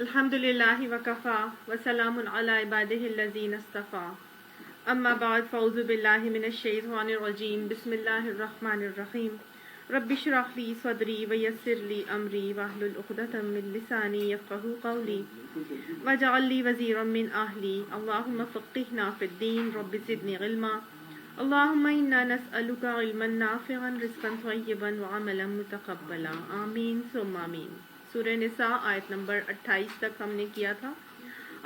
الحمدللہ وکفا وسلام علی عبادہ الذین اصطفا اما بعد فاعوذ باللہ من الشیطان الرجیم بسم اللہ الرحمن الرحیم رب اشرح لی صدری ویسر لی امری واحلل عقدۃ من لسانی یفقہوا قولی واجعل لی وزیرا من اہلی اللہم فقہنا فی الدین رب زدنی علما اللہم انا نسألک علما نافعا رزقا طیبا وعملا متقبلا آمین ثم آمین۔ سورہ نساء آیت نمبر 28 تک ہم نے کیا تھا،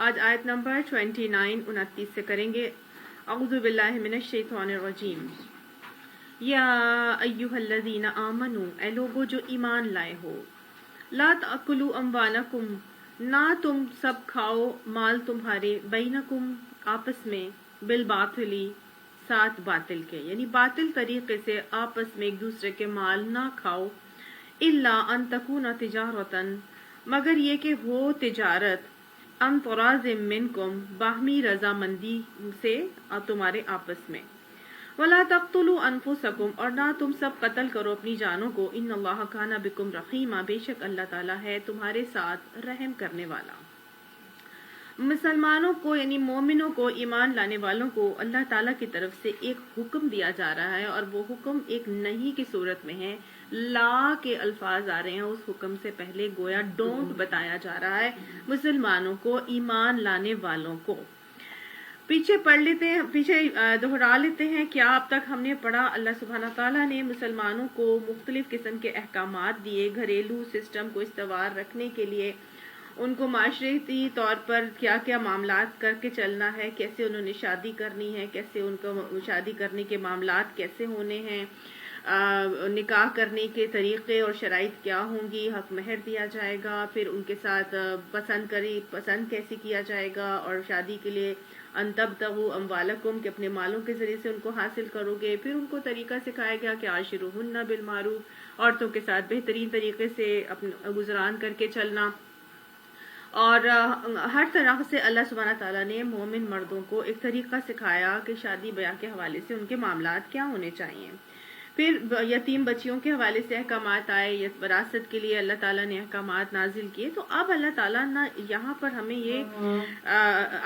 آج آیت نمبر 29 سے کریں گے۔ اعوذ باللہ من الشیطان الرجیم۔ یا ایہا الذین آمنوا، اے لوگو جو ایمان لائے ہو، لا تأکلوا اموالکم، نہ تم سب کھاؤ مال تمہارے، بینکم آپس میں، بالباطلی ساتھ باطل کے، یعنی باطل طریقے سے آپس میں ایک دوسرے کے مال نہ کھاؤ، الا ان تکون تجارتن، مگر یہ کہ ہو تجارت، ان تراض منکم، باہمی رضامندی سے تمہارے آپس میں، ولا تقتلوا انفسکم، اور نہ تم سب قتل کرو اپنی جانوں کو، ان اللہ کان بکم رحیما، بے شک اللہ تعالیٰ ہے تمہارے ساتھ رحم کرنے والا۔ مسلمانوں کو یعنی مومنوں کو، ایمان لانے والوں کو اللہ تعالیٰ کی طرف سے ایک حکم دیا جا رہا ہے، اور وہ حکم ایک نہیں کی صورت میں ہے، لا کے الفاظ آ رہے ہیں، اس حکم سے پہلے گویا ڈونٹ بتایا جا رہا ہے مسلمانوں کو، ایمان لانے والوں کو۔ پیچھے پڑھ لیتے ہیں، پیچھے دہرا لیتے ہیں کیا اب تک ہم نے پڑھا۔ اللہ سبحانہ تعالیٰ نے مسلمانوں کو مختلف قسم کے احکامات دیے گھریلو سسٹم کو استوار رکھنے کے لیے، ان کو معاشرتی طور پر کیا کیا معاملات کر کے چلنا ہے، کیسے انہوں نے شادی کرنی ہے، کیسے ان کو شادی کرنے کے معاملات کیسے ہونے ہیں، نکاح کرنے کے طریقے اور شرائط کیا ہوں گی، حق مہر دیا جائے گا، پھر ان کے ساتھ پسند کیسے کیا جائے گا، اور شادی کے لیے ان تبتغوا اموالکم، کہ اپنے مالوں کے ذریعے سے ان کو حاصل کرو گے، پھر ان کو طریقہ سکھایا گیا کہ عاشروہن بالمعروف، عورتوں کے ساتھ بہترین طریقے سے اپنا گزران کر کے چلنا، اور ہر طرح سے اللہ سبحانہ تعالیٰ نے مومن مردوں کو ایک طریقہ سکھایا کہ شادی بیاہ کے حوالے سے ان کے معاملات کیا ہونے چاہیے۔ پھر یتیم بچیوں کے حوالے سے احکامات آئے، وراثت کے لیے اللہ تعالیٰ نے احکامات نازل کیے۔ تو اب اللہ تعالیٰ نے یہاں پر ہمیں یہ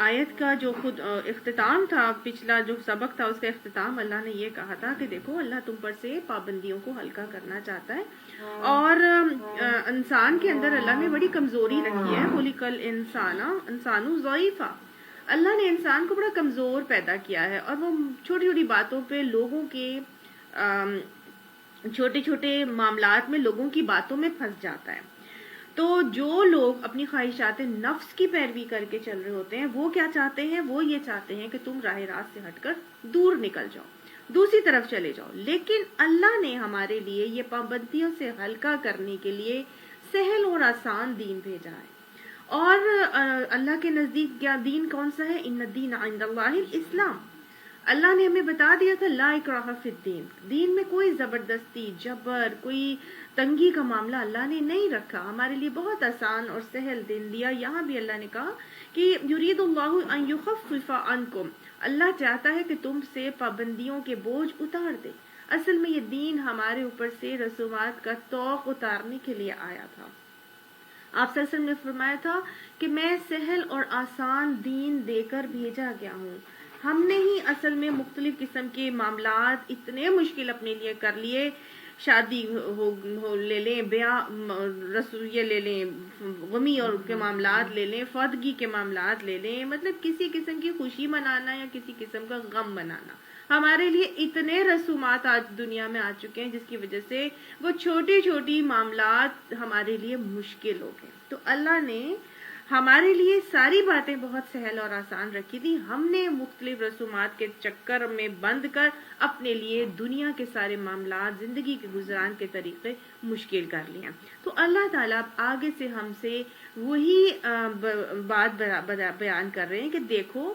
آیت کا جو خود اختتام تھا، پچھلا جو سبق تھا اس کا اختتام اللہ نے یہ کہا تھا کہ دیکھو اللہ تم پر سے پابندیوں کو ہلکا کرنا چاہتا ہے، اور انسان کے اندر اللہ نے بڑی کمزوری رکھی ہے، خلق الانسان ضعیفا، اللہ نے انسان کو بڑا کمزور پیدا کیا ہے، اور وہ چھوٹی چھوٹی باتوں پہ لوگوں کے چھوٹے چھوٹے معاملات میں لوگوں کی باتوں میں پھنس جاتا ہے۔ تو جو لوگ اپنی خواہشات نفس کی پیروی کر کے چل رہے ہوتے ہیں، وہ کیا چاہتے ہیں؟ وہ یہ چاہتے ہیں کہ تم راہ راست سے ہٹ کر دور نکل جاؤ، دوسری طرف چلے جاؤ، لیکن اللہ نے ہمارے لیے یہ پابندیوں سے ہلکا کرنے کے لیے سہل اور آسان دین بھیجا ہے۔ اور اللہ کے نزدیک کیا دین کون سا ہے؟ ان الدین عند اللہ الاسلام۔ اللہ نے ہمیں بتا دیا تھا لا اکراہ فی الدین، دین میں کوئی زبردستی، جبر، کوئی تنگی کا معاملہ اللہ نے نہیں رکھا، ہمارے لیے بہت آسان اور سہل دین دیا۔ یہاں بھی اللہ نے کہا کہ یرید اللہ ان یخفف عنکم، اللہ چاہتا ہے کہ تم سے پابندیوں کے بوجھ اتار دے۔ اصل میں یہ دین ہمارے اوپر سے رسومات کا طوق اتارنے کے لیے آیا تھا۔ آپ صلی اللہ علیہ وسلم نے فرمایا تھا کہ میں سہل اور آسان دین دے کر بھیجا گیا ہوں۔ ہم نے ہی اصل میں مختلف قسم کے معاملات اتنے مشکل اپنے لیے کر لیے، شادی ہو لے لیں، بیاہ یہ لے لیں، غمی اور کے معاملات لے لیں، فردگی کے معاملات لے لیں، مطلب کسی قسم کی خوشی منانا یا کسی قسم کا غم منانا، ہمارے لیے اتنے رسومات آج دنیا میں آ چکے ہیں جس کی وجہ سے وہ چھوٹی چھوٹی معاملات ہمارے لیے مشکل ہو گئے۔ تو اللہ نے ہمارے لیے ساری باتیں بہت سہل اور آسان رکھی تھی، ہم نے مختلف رسومات کے چکر میں بند کر اپنے لیے دنیا کے سارے معاملات، زندگی کے گزران کے طریقے مشکل کر لیے۔ تو اللہ تعالیٰ آگے سے ہم سے وہی بات بیان کر رہے ہیں کہ دیکھو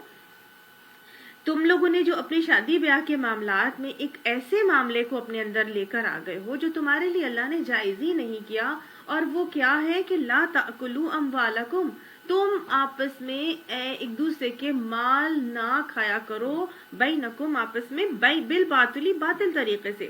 تم لوگوں نے جو اپنی شادی بیاہ کے معاملات میں ایک ایسے معاملے کو اپنے اندر لے کر آ گئے ہو جو تمہارے لیے اللہ نے جائز ہی نہیں کیا، اور وہ کیا ہے کہ لا تأکلوا اموالکم، تم آپس میں ایک دوسرے کے مال نہ کھایا کرو، بینکم آپس میں بالباطلی باطل طریقے سے،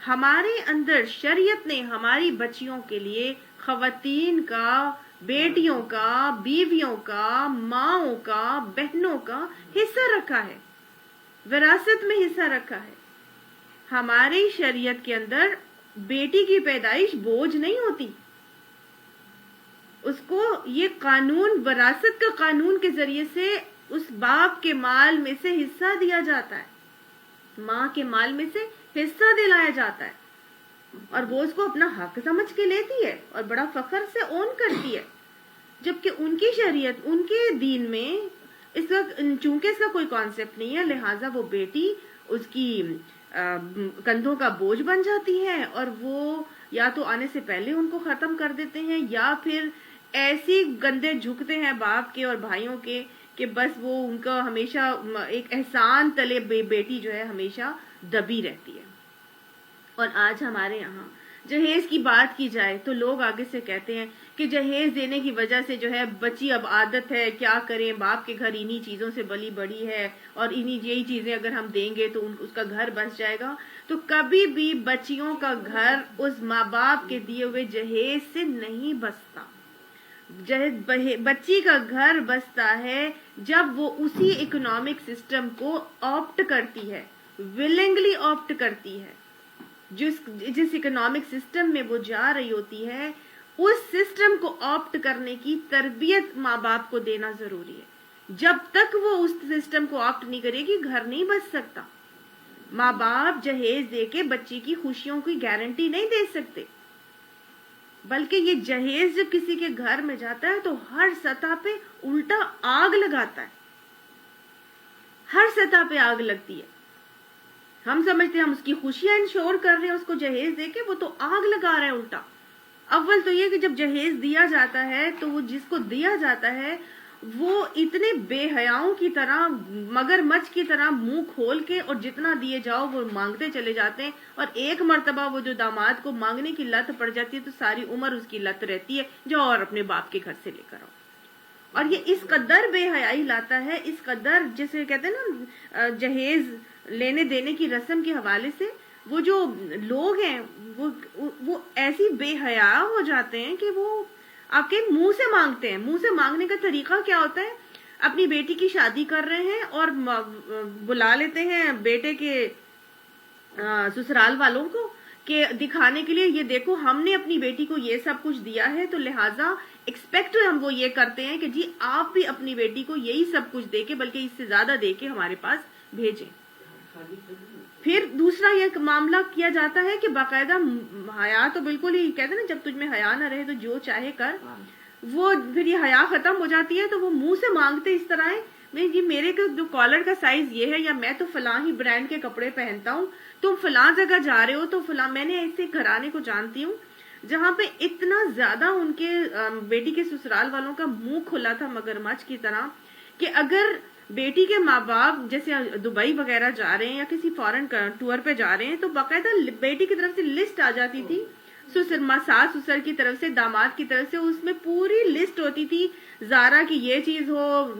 ہمارے اندر شریعت نے ہماری بچیوں کے لیے خواتین کا، بیٹیوں کا، بیویوں کا، ماؤں کا، بہنوں کا حصہ رکھا ہے، وراثت میں حصہ رکھا ہے. ہماری شریعت کے اندر بیٹی کی پیدائش بوجھ نہیں ہوتی، اس کو یہ قانون، وراثت کا قانون کے ذریعے سے اس باپ کے مال میں سے حصہ دیا جاتا ہے، ماں کے مال میں سے حصہ دلایا جاتا ہے، اور وہ اس کو اپنا حق سمجھ کے لیتی ہے اور بڑا فخر سے اون کرتی ہے. جبکہ ان کی شریعت، ان کے دین میں اس کا، چونکہ اس کا کوئی کانسیپٹ نہیں ہے، لہٰذا وہ بیٹی اس کی کندھوں کا بوجھ بن جاتی ہے، اور وہ یا تو آنے سے پہلے ان کو ختم کر دیتے ہیں، یا پھر ایسی گندے جھکتے ہیں باپ کے اور بھائیوں کے کہ بس وہ ان کا ہمیشہ ایک احسان تلے بیٹی جو ہے ہمیشہ دبی رہتی ہے. اور آج ہمارے یہاں جہیز کی بات کی جائے تو لوگ آگے سے کہتے ہیں کہ جہیز دینے کی وجہ سے جو ہے بچی اب عادت ہے، کیا کریں، باپ کے گھر انہی چیزوں سے بلی بڑی ہے، اور انہی یہی چیزیں اگر ہم دیں گے تو اس کا گھر بس جائے گا. تو کبھی بھی بچیوں کا گھر اس ماں باپ کے دیے ہوئے جہیز سے نہیں بستا. بچی کا گھر بستا ہے جب وہ اسی اکنامک سسٹم کو آپٹ کرتی ہے، ولنگلی آپٹ کرتی ہے. جس اکنامک سسٹم میں وہ جا رہی ہوتی ہے، اس سسٹم کو آپٹ کرنے کی تربیت ماں باپ کو دینا ضروری ہے. جب تک وہ اس سسٹم کو آپٹ نہیں کرے گی، گھر نہیں بچ سکتا. ماں باپ جہیز دے کے بچی کی خوشیوں کی گارنٹی نہیں دے سکتے، بلکہ یہ جہیز جب کسی کے گھر میں جاتا ہے تو ہر سطح پہ الٹا آگ لگاتا ہے، ہر سطح پہ آگ لگتی ہے. ہم سمجھتے ہیں ہم اس کی خوشیاں انشور کر رہے ہیں اس کو جہیز دے کے، وہ تو آگ لگا رہے ہیں الٹا. اول تو یہ کہ جب جہیز دیا جاتا ہے تو وہ جس کو دیا جاتا ہے وہ اتنے بے حیاؤں کی طرح، مگر مچھ کی طرح منہ کھول کے اور جتنا دیے جاؤ وہ مانگتے چلے جاتے ہیں. اور ایک مرتبہ وہ جو داماد کو مانگنے کی لت پڑ جاتی ہے تو ساری عمر اس کی لت رہتی ہے، جو اور اپنے باپ کے گھر سے لے کر آؤ. اور یہ اس قدر بے حیائی لاتا ہے، اس قدر، جیسے کہتے ہیں نا جہیز لینے دینے کی رسم کے حوالے سے وہ جو لوگ ہیں وہ ایسی بے حیا ہو جاتے ہیں کہ وہ آپ کے منہ سے مانگتے ہیں. منہ سے مانگنے کا طریقہ کیا ہوتا ہے؟ اپنی بیٹی کی شادی کر رہے ہیں اور بلا لیتے ہیں بیٹے کے سسرال والوں کو کہ دکھانے کے لیے، یہ دیکھو ہم نے اپنی بیٹی کو یہ سب کچھ دیا ہے، تو لہٰذا ایکسپیکٹ ہم وہ یہ کرتے ہیں کہ جی آپ بھی اپنی بیٹی کو یہی سب کچھ دے کے، بلکہ اس سے زیادہ دے کے ہمارے پاس بھیجیں. پھر دوسرا یہ معاملہ کیا جاتا ہے کہ باقاعدہ حیا تو بالکل ہی کہتے ہیں نا، جب تجھ میں حیا نہ رہے تو جو چاہے کر. وہ پھر یہ حیا ختم ہو جاتی ہے تو وہ منہ سے مانگتے اس طرح ہے، جی میرے جو کالر کا سائز یہ ہے، یا میں تو فلاں ہی برانڈ کے کپڑے پہنتا ہوں، تم فلاں جگہ جا رہے ہو تو فلاں. میں نے ایسے گھرانے کو جانتی ہوں جہاں پہ اتنا زیادہ ان کے بیٹی کے سسرال والوں کا منہ کھلا تھا مگرمچھ کی طرح، کہ اگر بیٹی کے ماں باپ جیسے دبئی وغیرہ جا رہے ہیں یا کسی فارن ٹور پہ جا رہے ہیں تو باقاعدہ بیٹی کی طرف سے لسٹ آ جاتی تھی، ساس سسر کی طرف سے، داماد کی طرف سے، اس میں پوری لسٹ ہوتی تھی. زارا کی یہ چیز ہو،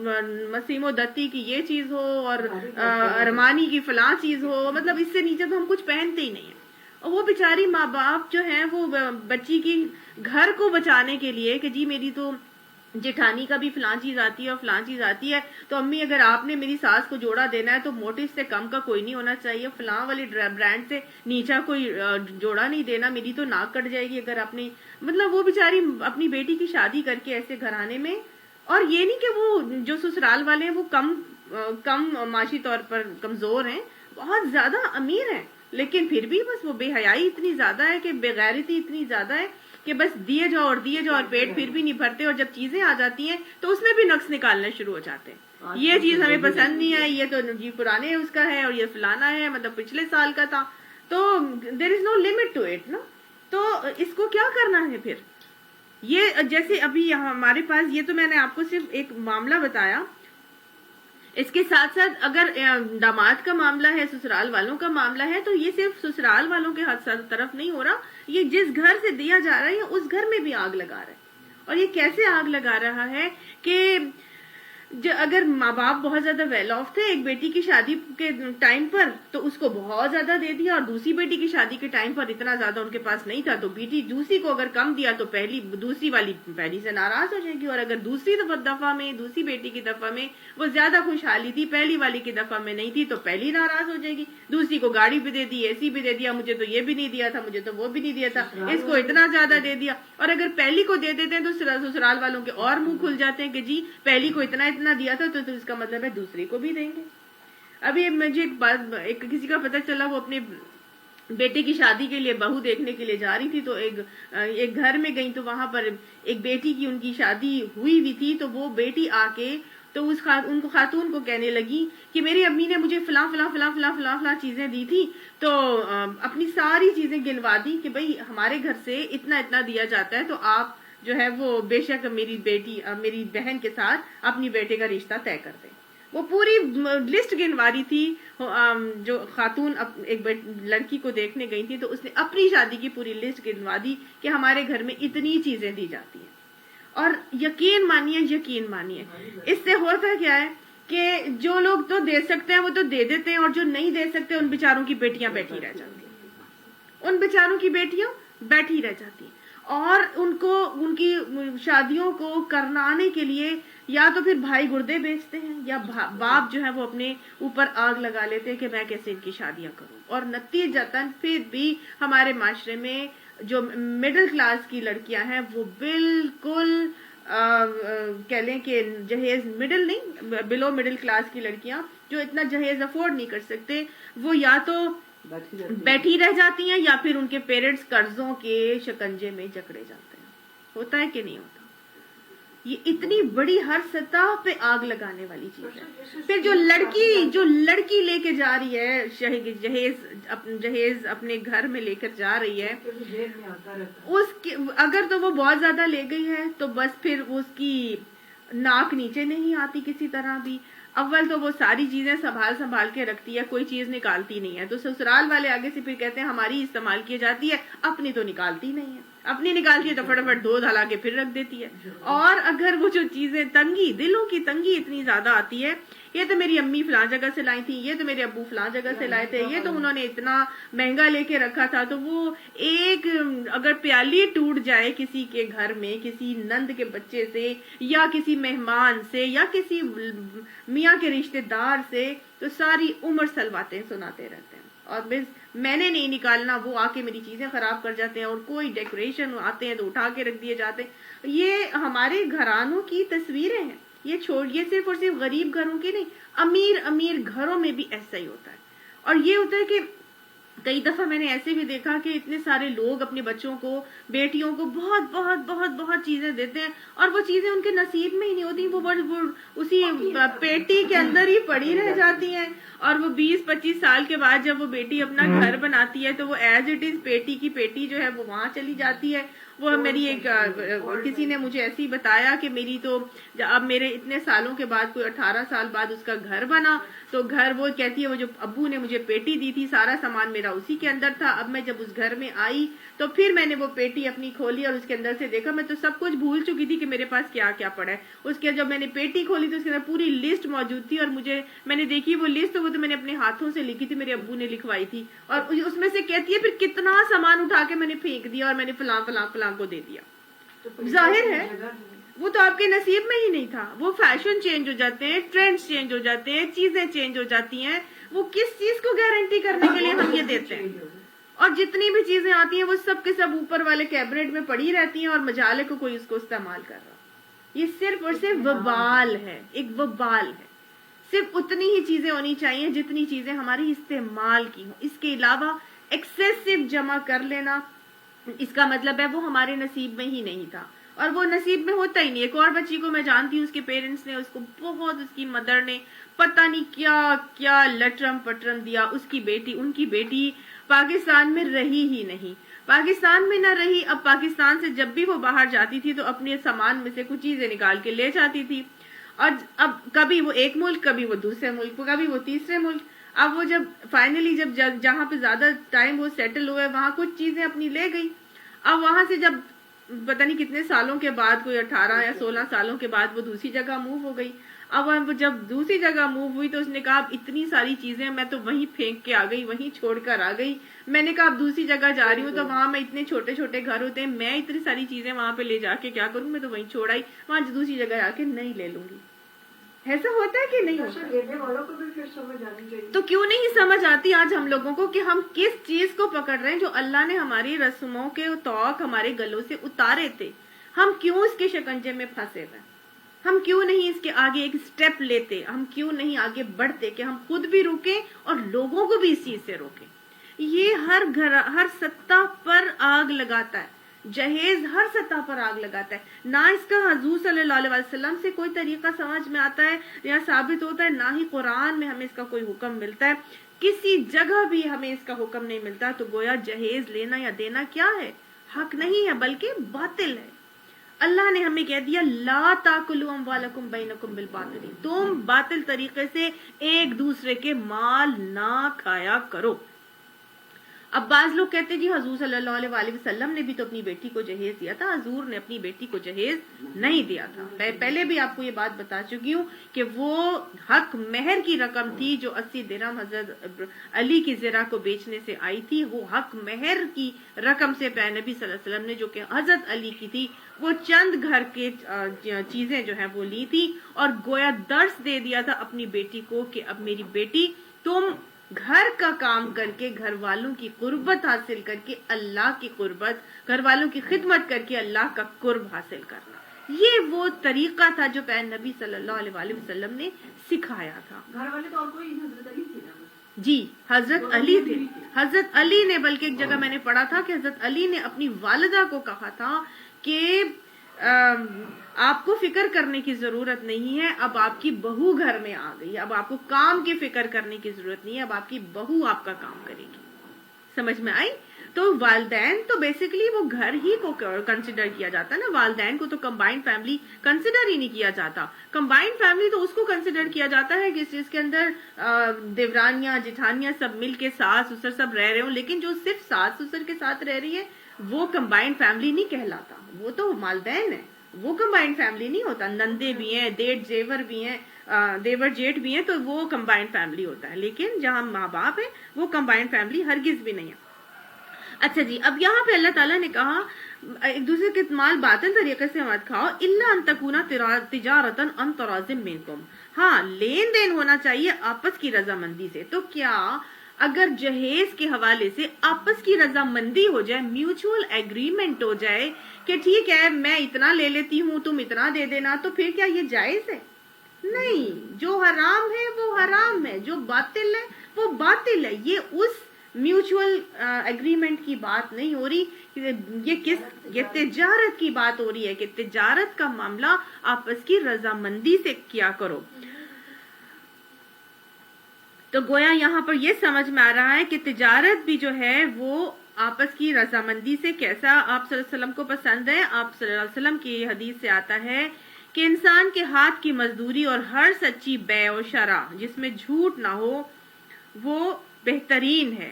مسیمو دتی کی یہ چیز ہو، اور ارمانی کی فلاں چیز ہو، مطلب اس سے نیچے تو ہم کچھ پہنتے ہی نہیں ہیں. اور وہ بیچاری ماں باپ جو ہیں وہ بچی کی گھر کو بچانے کے لیے کہ جی میری تو جیٹھانی کا بھی فلاں چیز آتی ہے اور فلاں چیز آتی ہے، تو امی اگر آپ نے میری ساس کو جوڑا دینا ہے تو موٹو سے کم کا کوئی نہیں ہونا چاہیے، فلاں والی برانڈ سے نیچا کوئی جوڑا نہیں دینا، میری تو ناک کٹ جائے گی اگر آپ نے. مطلب وہ بیچاری اپنی بیٹی کی شادی کر کے ایسے گھرانے میں، اور یہ نہیں کہ وہ جو سسرال والے ہیں وہ کم معاشی طور پر کمزور ہیں، بہت زیادہ امیر ہیں، لیکن پھر بھی بس وہ بے حیائی اتنی زیادہ ہے کہ بے غیرتی اتنی زیادہ ہے کہ بس دیے جاؤ اور دیے جاؤ، اور پیٹ پھر بھی نہیں بھرتے، اور جب چیزیں آ جاتی ہیں تو اس میں بھی نقص نکالنے شروع ہو جاتے ہیں. یہ چیز ہمیں پسند نہیں ہے، یہ تو جی پرانے اس کا ہے، اور یہ فلانا ہے، مطلب پچھلے سال کا تھا. تو دیر از نو لمٹ ٹو اٹ نا. تو اس کو کیا کرنا ہے پھر؟ یہ جیسے ابھی ہمارے پاس، یہ تو میں نے آپ کو صرف ایک معاملہ بتایا، اس کے ساتھ ساتھ اگر داماد کا معاملہ ہے، سسرال والوں کا معاملہ ہے، تو یہ صرف سسرال والوں کے طرف نہیں ہو رہا، یہ جس گھر سے دیا جا رہا ہے اس گھر میں بھی آگ لگا رہا ہے. اور یہ کیسے آگ لگا رہا ہے کہ اگر ماں باپ بہت زیادہ ویل آف تھے ایک بیٹی کی شادی کے ٹائم پر تو اس کو بہت زیادہ دے دیا، اور دوسری بیٹی کی شادی کے ٹائم پر اتنا زیادہ ان کے پاس نہیں تھا تو بیٹی دوسری کو اگر کم دیا تو دوسری والی پہلی سے ناراض ہو جائے گی، اور اگر دوسری دفعہ میں دوسری بیٹی کی دفعہ میں وہ زیادہ خوشحالی تھی پہلی والی کی دفعہ میں نہیں تھی تو پہلی ناراض ہو جائے گی، دوسری کو گاڑی بھی دے دی، اے سی بھی دے دیا، مجھے تو یہ بھی نہیں دیا تھا، مجھے تو وہ بھی نہیں دیا تھا، اس کو اتنا زیادہ دے دیا، اور اگر پہلی کو دے دیتے ہیں تو سسرال والوں کے اور منہ کھل جاتے ہیں کہ جی پہلی کو اتنا دیا تھا تو اس کا مطلب ہے دوسری کو بھی دیں گے۔ ابھی مجھے ایک کسی کا پتہ چلا، وہ اپنے بیٹے کی شادی کے لیے بہو دیکھنے کے لیے جا رہی تھی، تو ایک گھر میں گئی تو وہاں پر ایک بیٹی کی ان کی شادی ہوئی تھی، تو وہ بیٹی آ کے تو ان کو خاتون کو کہنے لگی کہ میری امی نے مجھے فلاں فلاں فلاں فلاں فلاں فلاں چیزیں دی تھی، تو اپنی ساری چیزیں گنوا دی کہ بھئی ہمارے گھر سے اتنا دیا جاتا ہے، تو آپ جو ہے وہ بے شک میری بہن کے ساتھ اپنی بیٹے کا رشتہ طے کر دیں۔ وہ پوری لسٹ گنوا رہی تھی، جو خاتون ایک لڑکی کو دیکھنے گئی تھی تو اس نے اپنی شادی کی پوری لسٹ گنوا دی کہ ہمارے گھر میں اتنی چیزیں دی جاتی ہیں۔ اور یقین مانیے اس سے ہوتا کیا ہے کہ جو لوگ تو دے سکتے ہیں وہ تو دے دیتے ہیں، اور جو نہیں دے سکتے ان بیچاروں کی بیٹیاں بیٹھی رہ جاتی ہیں، اور ان کی شادیوں کو کرنانے کے لیے یا تو پھر بھائی گردے بیچتے ہیں، یا باپ جو ہے وہ اپنے اوپر آگ لگا لیتے ہیں کہ میں کیسے ان کی شادیاں کروں، اور نتیجتاً پھر بھی ہمارے معاشرے میں جو مڈل کلاس کی لڑکیاں ہیں وہ بالکل کہہ لیں کہ جہیز مڈل نہیں، بلو مڈل کلاس کی لڑکیاں جو اتنا جہیز افورڈ نہیں کر سکتے، وہ یا تو بیٹھی رہ جاتی ہیں یا پھر ان کے پیرنٹس قرضوں کے شکنجے میں جکڑے جاتے ہیں۔ ہوتا ہے کہ نہیں ہوتا؟ یہ اتنی بڑی ہر سطح پہ آگ لگانے والی چیز ہے۔ پھر جو لڑکی لے کے جا رہی ہے جہیز اپنے گھر میں لے کر جا رہی ہے، اگر تو وہ بہت زیادہ لے گئی ہے تو بس پھر اس کی ناک نیچے نہیں آتی کسی طرح بھی۔ اول تو وہ ساری چیزیں سنبھال کے رکھتی ہے، کوئی چیز نکالتی نہیں ہے، تو سسرال والے آگے سے پھر کہتے ہیں ہماری استعمال کی جاتی ہے، اپنی تو نکالتی نہیں ہے، اپنی نکالتی ہے تو فٹافٹ دو دھلا کے پھر رکھ دیتی ہے۔ اور اگر وہ جو چیزیں دلوں کی تنگی اتنی زیادہ آتی ہے، یہ تو میری امی فلاں جگہ سے لائی تھی، یہ تو میرے ابو فلاں جگہ سے لائے تھے، یہ تو انہوں نے اتنا مہنگا لے کے رکھا تھا، تو وہ ایک اگر پیالی ٹوٹ جائے کسی کے گھر میں کسی نند کے بچے سے یا کسی مہمان سے یا کسی میاں کے رشتے دار سے تو ساری عمر سلواتے سناتے رہتے ہیں، اور میں نے نہیں نکالنا، وہ آ کے میری چیزیں خراب کر جاتے ہیں، اور کوئی ڈیکوریشن آتے ہیں تو اٹھا کے رکھ دیے جاتے ہیں۔ یہ ہمارے گھرانوں کی تصویریں ہیں، یہ صرف اور صرف غریب گھروں کی نہیں، امیر گھروں میں بھی ایسا ہی ہوتا ہے۔ اور یہ ہوتا ہے کہ کئی دفعہ میں نے ایسے بھی دیکھا کہ اتنے سارے لوگ اپنے بچوں کو بیٹیوں کو بہت بہت بہت بہت چیزیں دیتے ہیں، اور وہ چیزیں ان کے نصیب میں ہی نہیں ہوتی، وہ اسی پیٹی کے اندر ہی پڑی رہ جاتی ہیں، اور وہ 20-25 سال کے بعد جب وہ بیٹی اپنا گھر بناتی ہے تو وہ ایز اٹ از پیٹی کی پیٹی جو ہے وہ وہاں چلی جاتی ہے۔ وہ میری کسی نے مجھے ایسی بتایا کہ میری تو اب میرے اتنے سالوں کے بعد کوئی 18 سال بعد اس کا گھر بنا، تو گھر وہ کہتی ہے وہ جو ابو نے مجھے پیٹی دی تھی سارا سامان میرا اسی کے اندر تھا، اب میں جب اس گھر میں آئی تو پھر میں نے وہ پیٹی اپنی کھولی اور اس کے اندر سے دیکھا، میں تو سب کچھ بھول چکی تھی کہ میرے پاس کیا کیا پڑا ہے۔ اس کے جب میں نے پیٹی کھولی تو اس کے اندر پوری لسٹ موجود تھی، اور میں نے دیکھی وہ لسٹ، وہ تو میں نے اپنے ہاتھوں سے لکھی تھی، میرے ابو نے لکھوائی تھی، اور اس میں سے کہتی ہے پھر کتنا سامان اٹھا کے میں نے پھینک دیا اور میں نے فلاں فلاں فلاں کو دے دیا۔ ظاہر ہے وہ تو آپ کے نصیب میں ہی نہیں تھا۔ وہ فیشن چینج ہو جاتے ہیں، ٹرینڈز چینج ہو جاتے ہیں، چیزیں چینج ہو جاتی ہیں، وہ کس چیز کو گارنٹی کرنے کے لیے ہم یہ دیتے ہیں؟ اور جتنی بھی چیزیں آتی ہیں وہ سب کے سب اوپر والے کیبنٹ میں پڑی رہتی ہیں، اور مجالے کو کوئی اس کو استعمال کر رہا۔ یہ صرف اور صرف وبال ہے، ایک وبال ہے۔ صرف اتنی ہی چیزیں ہونی چاہیے جتنی چیزیں ہماری استعمال کی ہوں، اس کے علاوہ ایکسیسو جمع کر لینا اس کا مطلب ہے وہ ہمارے نصیب میں ہی نہیں تھا، اور وہ نصیب میں ہوتا ہی نہیں۔ ایک اور بچی کو میں جانتی ہوں، اس کے پیرنٹس نے اس کو بہت، اس کی مدر نے پتہ نہیں کیا کیا لٹرم پٹرم دیا، ان کی بیٹی پاکستان میں رہی ہی نہیں، پاکستان میں نہ رہی۔ اب پاکستان سے جب بھی وہ باہر جاتی تھی تو اپنے سامان میں سے کچھ چیزیں نکال کے لے جاتی تھی، اور اب کبھی وہ ایک ملک، کبھی وہ دوسرے ملک، کبھی وہ تیسرے ملک۔ اب وہ جب فائنلی جہاں پہ زیادہ ٹائم وہ سیٹل ہوئے وہاں کچھ چیزیں اپنی لے گئی، اب وہاں سے جب پتہ نہیں کتنے سالوں کے بعد، کوئی 18 یا 16 سالوں کے بعد وہ دوسری جگہ موو ہو گئی۔ اب ہم جب دوسری جگہ موو ہوئی تو اس نے کہا اب اتنی ساری چیزیں میں تو وہیں پھینک کے آ گئی, وہیں چھوڑ کر آ گئی. میں نے کہا اب دوسری جگہ جا رہی ہوں تو وہاں میں اتنے چھوٹے چھوٹے گھر ہوتے ہیں, میں اتنی ساری چیزیں وہاں پہ لے جا کے کیا کروں, میں تو وہیں چھوڑ آئی, وہاں دوسری جگہ جا کے نہیں لے لوں گی. ایسا ہوتا ہے کہ نہیں ہوتا؟ لینے والوں کو بھی پھر سمجھ آنی چاہیے. تو کیوں نہیں سمجھ آتی آج ہم لوگوں کو کہ ہم کس چیز کو پکڑ رہے ہیں جو اللہ نے ہماری رسموں کے توق ہمارے گلوں سے اتارے تھے, ہم کیوں اس کے شکنجے میں پھنسے ہوئے, ہم کیوں نہیں اس کے آگے ایک سٹیپ لیتے, ہم کیوں نہیں آگے بڑھتے کہ ہم خود بھی روکیں اور لوگوں کو بھی اس چیز سے روکیں. یہ ہر سطح پر آگ لگاتا ہے, جہیز ہر سطح پر آگ لگاتا ہے. نہ اس کا حضور صلی اللہ علیہ وسلم سے کوئی طریقہ سمجھ میں آتا ہے یا ثابت ہوتا ہے, نہ ہی قرآن میں ہمیں اس کا کوئی حکم ملتا ہے, کسی جگہ بھی ہمیں اس کا حکم نہیں ملتا. تو گویا جہیز لینا یا دینا کیا ہے, حق نہیں ہے بلکہ باطل ہے. اللہ نے ہمیں کہہ دیا لا تاکلوا اموالکم بینکم بالباطل, تم باطل طریقے سے ایک دوسرے کے مال نہ کھایا کرو. اب بعض لوگ کہتے ہیں جی حضور صلی اللہ علیہ وآلہ وسلم نے بھی تو اپنی بیٹی کو جہیز دیا تھا. حضور نے اپنی بیٹی کو جہیز نہیں دیا تھا. پہلے بھی آپ کو یہ بات بتا چکی ہوں کہ وہ حق مہر کی رقم تھی جو 80 درہم حضرت علی کی زرہ کو بیچنے سے آئی تھی. وہ حق مہر کی رقم سے پیارے نبی صلی اللہ علیہ وسلم نے, جو کہ حضرت علی کی تھی, وہ چند گھر کے چیزیں جو ہیں وہ لی تھی اور گویا درس دے دیا تھا اپنی بیٹی کو کہ اب میری بیٹی تم گھر کا کام کر کے, گھر والوں کی قربت حاصل کر کے, اللہ کی قربت, گھر والوں کی خدمت کر کے اللہ کا قرب حاصل کرنا. یہ وہ طریقہ تھا جو پیارے نبی صلی اللہ علیہ وآلہ وسلم نے سکھایا تھا. گھر والے تو اور کوئی حضرت علی تھے نا, جی حضرت علی تھے. حضرت علی نے, بلکہ ایک جگہ میں نے پڑھا تھا کہ حضرت علی نے اپنی والدہ کو کہا تھا کہ آپ کو فکر کرنے کی ضرورت نہیں ہے, اب آپ کی بہو گھر میں آ گئی, اب آپ کو کام کی فکر کرنے کی ضرورت نہیں ہے, اب آپ کی بہو آپ کا کام کرے گی. سمجھ میں آئی؟ تو والدین تو بیسیکلی وہ گھر ہی کو کنسیڈر کیا جاتا ہے نا, والدین کو تو کمبائنڈ فیملی کنسیڈر ہی نہیں کیا جاتا. کمبائنڈ فیملی تو اس کو کنسیڈر کیا جاتا ہے کہ جس کے اندر دیورانیاں جٹھانیاں سب مل کے ساس سسر سب رہ رہے ہوں, لیکن جو صرف ساس سسر کے ساتھ رہ رہی ہے وہ کمبائنڈ فیملی نہیں کہلاتا, وہ تو والدین ہے, وہ کمبائنڈ فیملی نہیں ہوتا. نندے بھی ہیں, دیٹ زیور بھی ہیں, دیور جیٹ بھی ہیں, تو وہ کمبائنڈ فیملی ہوتا ہے. لیکن جہاں ماں باپ ہے وہ کمبائنڈ فیملی ہرگز بھی نہیں ہے. اچھا جی, اب یہاں پہ اللہ تعالیٰ نے کہا ایک دوسرے کے مال باطل طریقے سے مت کھاؤ, الا ان تکونا تجارتا عن تراض منکم, ہاں لین دین ہونا چاہیے آپس کی رضامندی سے. تو کیا اگر جہیز کے حوالے سے آپس کی رضامندی ہو جائے, میوچول ایگریمنٹ ہو جائے کہ ٹھیک ہے میں اتنا لے لیتی ہوں تم اتنا دے دینا, تو پھر کیا یہ جائز ہے؟ نہیں. جو حرام ہے وہ حرام ہے, جو باطل ہے وہ باطل ہے. یہ اس میوچول ایگریمنٹ کی بات نہیں ہو رہی, یہ تجارت کی بات ہو رہی ہے کہ تجارت کا معاملہ آپس کی رضامندی سے کیا کرو. تو گویا یہاں پر یہ سمجھ میں آ رہا ہے کہ تجارت بھی جو ہے وہ آپس کی رضامندی سے کیسا آپ صلی اللہ علیہ وسلم کو پسند ہے. آپ صلی اللہ علیہ وسلم کی حدیث سے آتا ہے کہ انسان کے ہاتھ کی مزدوری اور ہر سچی بیع و شرع جس میں جھوٹ نہ ہو وہ بہترین ہے.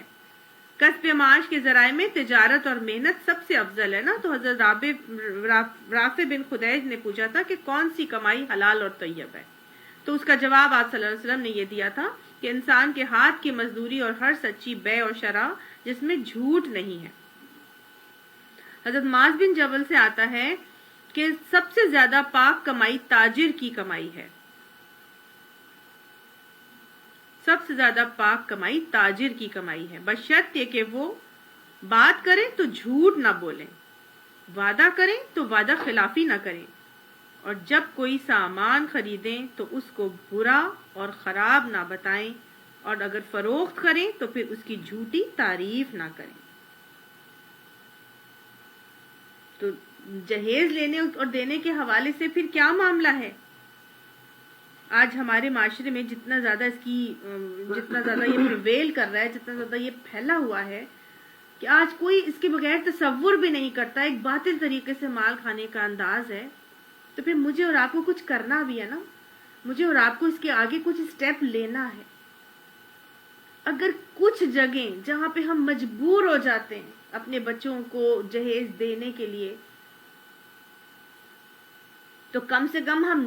کسب معاش کے ذرائع میں تجارت اور محنت سب سے افضل ہے نا. تو حضرت رافع بن خدیج نے پوچھا تھا کہ کون سی کمائی حلال اور طیب ہے, تو اس کا جواب آپ صلی اللہ علیہ وسلم نے یہ دیا تھا کہ انسان کے ہاتھ کی مزدوری اور ہر سچی بیع و شرع جس میں جھوٹ نہیں ہے. حضرت معاذ بن جبل سے آتا ہے کہ سب سے زیادہ پاک کمائی تاجر کی کمائی ہے. سب سے زیادہ پاک کمائی تاجر کی کمائی ہے, بشرط یہ کہ وہ بات کریں تو جھوٹ نہ بولیں, وعدہ کریں تو وعدہ خلافی نہ کریں, اور جب کوئی سامان خریدیں تو اس کو برا اور خراب نہ بتائیں, اور اگر فروخت کریں تو پھر اس کی جھوٹی تعریف نہ کریں. تو جہیز لینے اور دینے کے حوالے سے پھر کیا معاملہ ہے؟ آج ہمارے معاشرے میں جتنا زیادہ یہ پرویل کر رہا ہے, جتنا زیادہ یہ پھیلا ہوا ہے کہ آج کوئی اس کے بغیر تصور بھی نہیں کرتا, ایک باطل طریقے سے مال کھانے کا انداز ہے. تو پھر مجھے اور آپ کو کچھ کرنا بھی ہے نا, مجھے اور آپ کو اس کے آگے کچھ سٹیپ لینا ہے. اگر کچھ جگہیں جہاں پہ ہم مجبور ہو جاتے ہیں اپنے بچوں کو جہیز دینے کے لیے, تو کم سے کم ہم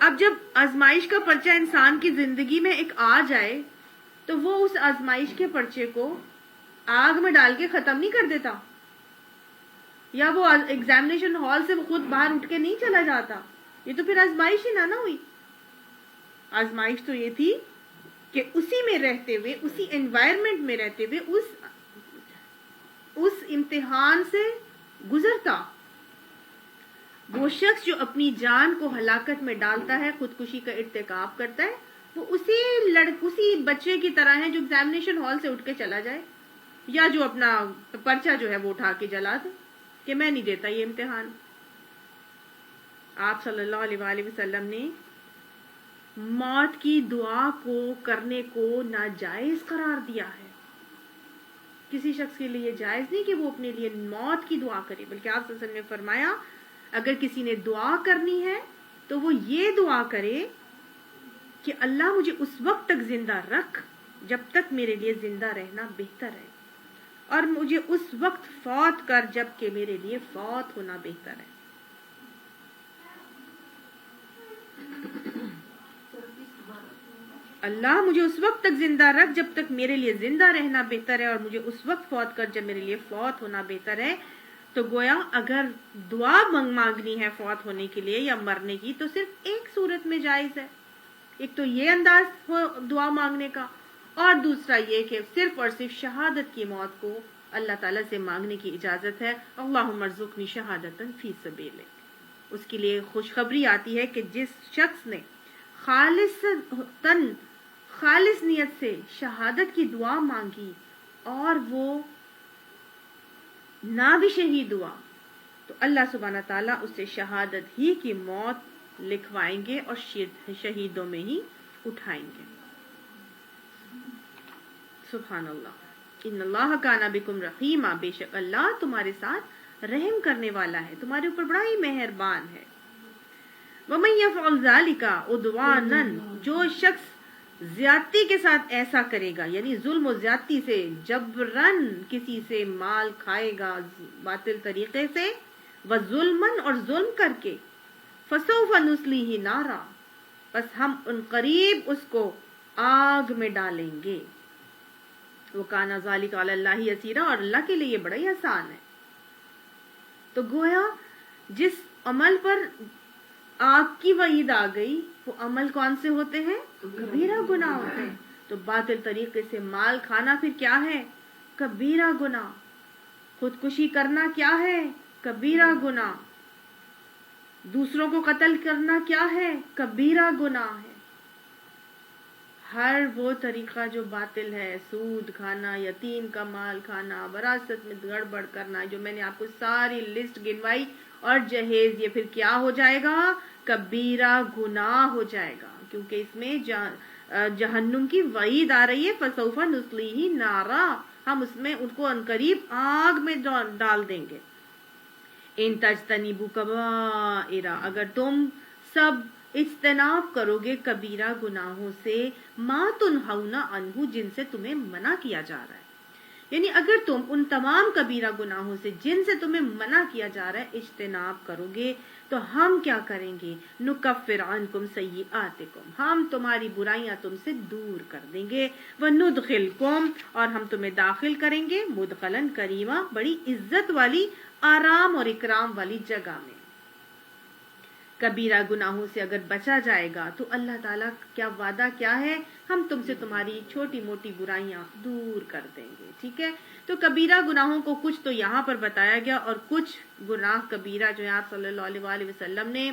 اب جب آزمائش کا پرچہ انسان کی زندگی میں ایک آ جائے تو وہ اس آزمائش کے پرچے کو آگ میں ڈال کے ختم نہیں کر دیتا، یا وہ ایگزامینیشن ہال سے خود باہر اٹھ کے نہیں چلا جاتا. یہ تو پھر آزمائش ہی نہ ہوئی. آزمائش تو یہ تھی کہ اسی میں رہتے ہوئے، اسی انوائرمنٹ میں رہتے ہوئے اس امتحان سے گزرتا. وہ شخص جو اپنی جان کو ہلاکت میں ڈالتا ہے، خودکشی کا ارتکاب کرتا ہے، وہ اسی بچے کی طرح ہے جو ایگزامینیشن ہال سے اٹھ کے چلا جائے، یا جو اپنا پرچہ جو ہے وہ اٹھا کے جلا دے کہ میں نہیں دیتا یہ امتحان. آپ صلی اللہ علیہ وآلہ وسلم نے موت کی دعا کو کرنے کو ناجائز قرار دیا ہے. کسی شخص کے لیے جائز نہیں کہ وہ اپنے لیے موت کی دعا کرے، بلکہ آپ صلی اللہ علیہ وسلم نے فرمایا اگر کسی نے دعا کرنی ہے تو وہ یہ دعا کرے کہ اللہ مجھے اس وقت تک زندہ رکھ جب تک میرے لیے زندہ رہنا بہتر ہے، اور مجھے اس وقت فوت کر جب کہ میرے لیے فوت ہونا بہتر ہے. اللہ مجھے اس وقت تک زندہ رکھ جب تک میرے لیے زندہ رہنا بہتر ہے، اور مجھے اس وقت فوت کر جب میرے لیے فوت ہونا بہتر ہے. تو گویا اگر دعا مانگنی ہے فوت ہونے کے لیے یا مرنے کی تو صرف ایک صورت میں جائز ہے. ایک تو یہ انداز ہو دعا مانگنے کا، اور دوسرا یہ کہ صرف اور صرف شہادت کی موت کو اللہ تعالیٰ سے مانگنے کی اجازت ہے. اللہم ارزقنی شہادتاً فی سبیلک. اس کے لیے خوشخبری آتی ہے کہ جس شخص نے خالص نیت سے شہادت کی دعا مانگی اور وہ نہ بھی شہید ہوا تو اللہ سبحانہ تعالیٰ اسے شہادت ہی کی موت لکھوائیں گے اور شہیدوں میں ہی اٹھائیں گے. سبحان اللہ. ان اللہ کان بکم رحیما. بے شک اللہ تمہارے ساتھ رحم کرنے والا ہے، تمہارے اوپر بڑا ہی مہربان ہے. وَمَن يَفْعَلْ ذَلِكَ عُدْوَانًا. جو شخص زیادتی کے ساتھ ایسا کرے گا، یعنی ظلم و زیادتی سے جبرن کسی سے مال کھائے گا باطل طریقے سے، وَظُلْمًا اور ظلم کر کے، فَسَوْفَ نُصْلِيهِ نَارًا بس ہم ان قریب اس کو آگ میں ڈالیں گے. وَكَانَ ذَلِكَ عَلَى اللَّهِ يَسِيرًا. اور اللہ کے لیے یہ بڑا ہی آسان ہے. تو گویا جس عمل پر آگ کی وعید آ گئی وہ عمل کون سے ہوتے ہیں؟ کبیرہ گناہ ہوتے ہیں. تو باطل طریقے سے مال کھانا پھر کیا ہے؟ کبیرہ گناہ. خودکشی کرنا کیا ہے؟ کبیرہ گناہ. دوسروں کو قتل کرنا کیا ہے؟ کبیرہ گناہ ہے. ہر وہ طریقہ جو باطل ہے، سود کھانا، یتیم کا مال کھانا، وراثت میں گڑبڑ کرنا، جو میں نے آپ کو ساری لسٹ گنوائی، اور جہیز، یہ پھر کیا ہو جائے گا؟ کبیرہ گناہ ہو جائے گا، کیونکہ اس میں جہنم کی وعید آ رہی ہے. فسوف نصلیہ نارا. ہم اس میں ان کو عنقریب آگ میں ڈال دیں گے. ان تجتنبوا کبائر. اگر تم سب اجتناب کرو گے کبیرہ گناہوں سے، ما تنہون عنہ جن سے تمہیں منع کیا جا رہا ہے. یعنی اگر تم ان تمام کبیرہ گناہوں سے جن سے تمہیں منع کیا جا رہا ہے اجتناب کرو گے تو ہم کیا کریں گے؟ نکفر عنکم سیئاتکم. ہم تمہاری برائیاں تم سے دور کر دیں گے. وندخلکم. اور ہم تمہیں داخل کریں گے مدخلاً کریما، بڑی عزت والی، آرام اور اکرام والی جگہ میں. کبیرہ گناہوں سے اگر بچا جائے گا تو اللہ تعالیٰ کیا وعدہ کیا ہے؟ ہم تم سے تمہاری چھوٹی موٹی برائیاں دور کر دیں گے. ٹھیک ہے. تو کبیرہ گناہوں کو کچھ تو یہاں پر بتایا گیا، اور کچھ گناہ کبیرہ جو ہے آپ صلی اللہ علیہ وآلہ وسلم نے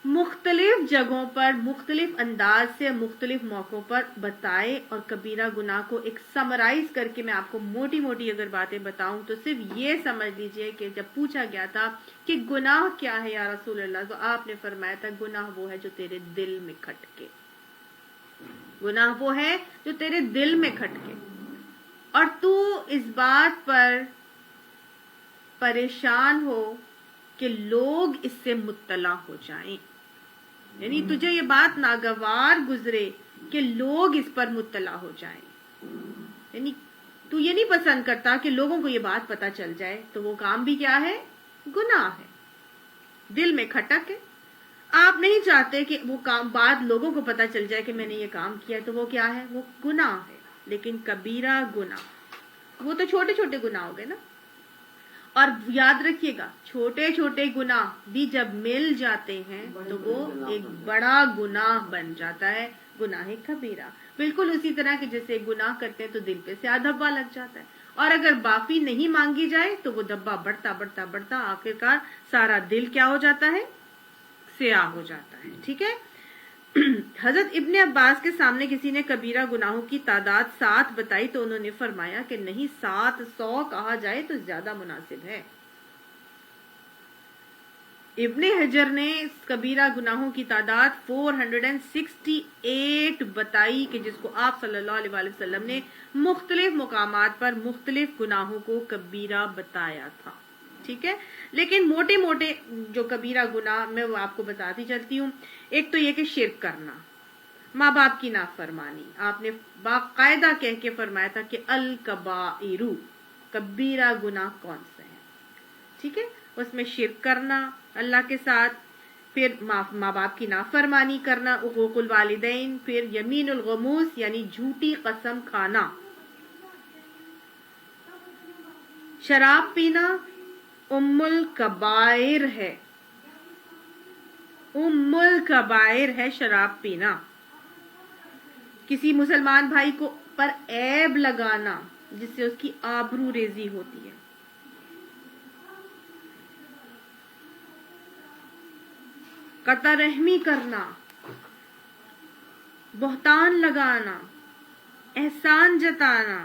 مختلف جگہوں پر مختلف انداز سے مختلف موقعوں پر بتائے. اور کبیرہ گناہ کو ایک سمرائز کر کے میں آپ کو موٹی موٹی اگر باتیں بتاؤں تو صرف یہ سمجھ لیجئے کہ جب پوچھا گیا تھا کہ گناہ کیا ہے یا رسول اللہ، تو آپ نے فرمایا تھا گناہ وہ ہے جو تیرے دل میں کھٹکے. گناہ وہ ہے جو تیرے دل میں کھٹکے اور تو اس بات پر پریشان ہو کہ لوگ اس سے مطلع ہو جائیں. یعنی تجھے یہ بات ناگوار گزرے کہ لوگ اس پر مطلع ہو جائیں. یعنی تو یہ نہیں پسند کرتا کہ لوگوں کو یہ بات پتہ چل جائے، تو وہ کام بھی کیا ہے؟ گناہ ہے. دل میں کھٹک ہے. آپ نہیں چاہتے کہ وہ کام بعد لوگوں کو پتا چل جائے کہ میں نے یہ کام کیا ہے، تو وہ کیا ہے؟ وہ گناہ ہے۔ لیکن کبیرہ گناہ، وہ تو چھوٹے چھوٹے گناہ ہو گئے نا۔ اور یاد رکھیے گا، چھوٹے چھوٹے گناہ بھی جب مل جاتے ہیں تو وہ ایک بڑا گناہ بن جاتا ہے، گناہ کبیرہ۔ بالکل اسی طرح کہ جیسے گناہ کرتے ہیں تو دل پہ سیاہ دھبا لگ جاتا ہے، اور اگر معافی نہیں مانگی جائے تو وہ دھبا بڑھتا بڑھتا بڑھتا آخرکار سارا دل کیا ہو جاتا ہے؟ سیاہ ہو جاتا ہے۔ ٹھیک ہے۔ حضرت ابن عباس کے سامنے کسی نے کبیرہ گناہوں کی تعداد 7 بتائی تو انہوں نے فرمایا کہ نہیں، 700 کہا جائے تو زیادہ مناسب ہے۔ ابن حجر نے کبیرہ گناہوں کی تعداد 468 بتائی کہ جس کو آپ صلی اللہ علیہ وآلہ وسلم نے مختلف مقامات پر مختلف گناہوں کو کبیرہ بتایا تھا۔ ٹھیک ہے۔ لیکن موٹے موٹے جو کبیرہ گناہ میں وہ آپ کو بتاتی چلتی ہوں۔ ایک تو یہ کہ شرک کرنا، ماں باپ کی نافرمانی۔ آپ نے باقاعدہ کہہ کے فرمایا تھا کہ الکبائر، کبیرہ گناہ کون سے ہیں؟ ٹھیک ہے۔ اس میں شرک کرنا اللہ کے ساتھ، پھر ماں باپ کی نافرمانی کرنا، عقوق الوالدین، پھر یمین الغموس یعنی جھوٹی قسم کھانا، شراب پینا ام الکبائر ہے، ام الکبائر ہے شراب پینا۔ کسی مسلمان بھائی کو پر عیب لگانا جس سے اس کی آبرو ریزی ہوتی ہے، قطع رحمی کرنا، بہتان لگانا، احسان جتانا،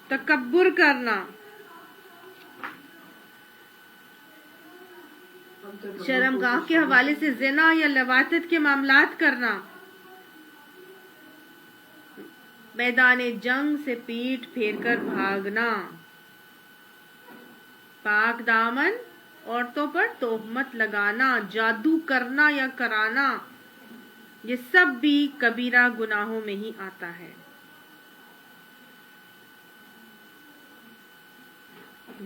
تکبر کرنا، شرمگاہ کے حوالے سے زنا یا لواطت کے معاملات کرنا، میدان جنگ سے پیٹ پھیر کر بھاگنا، پاک دامن عورتوں پر تہمت لگانا، جادو کرنا یا کرانا، یہ سب بھی کبیرہ گناہوں میں ہی آتا ہے۔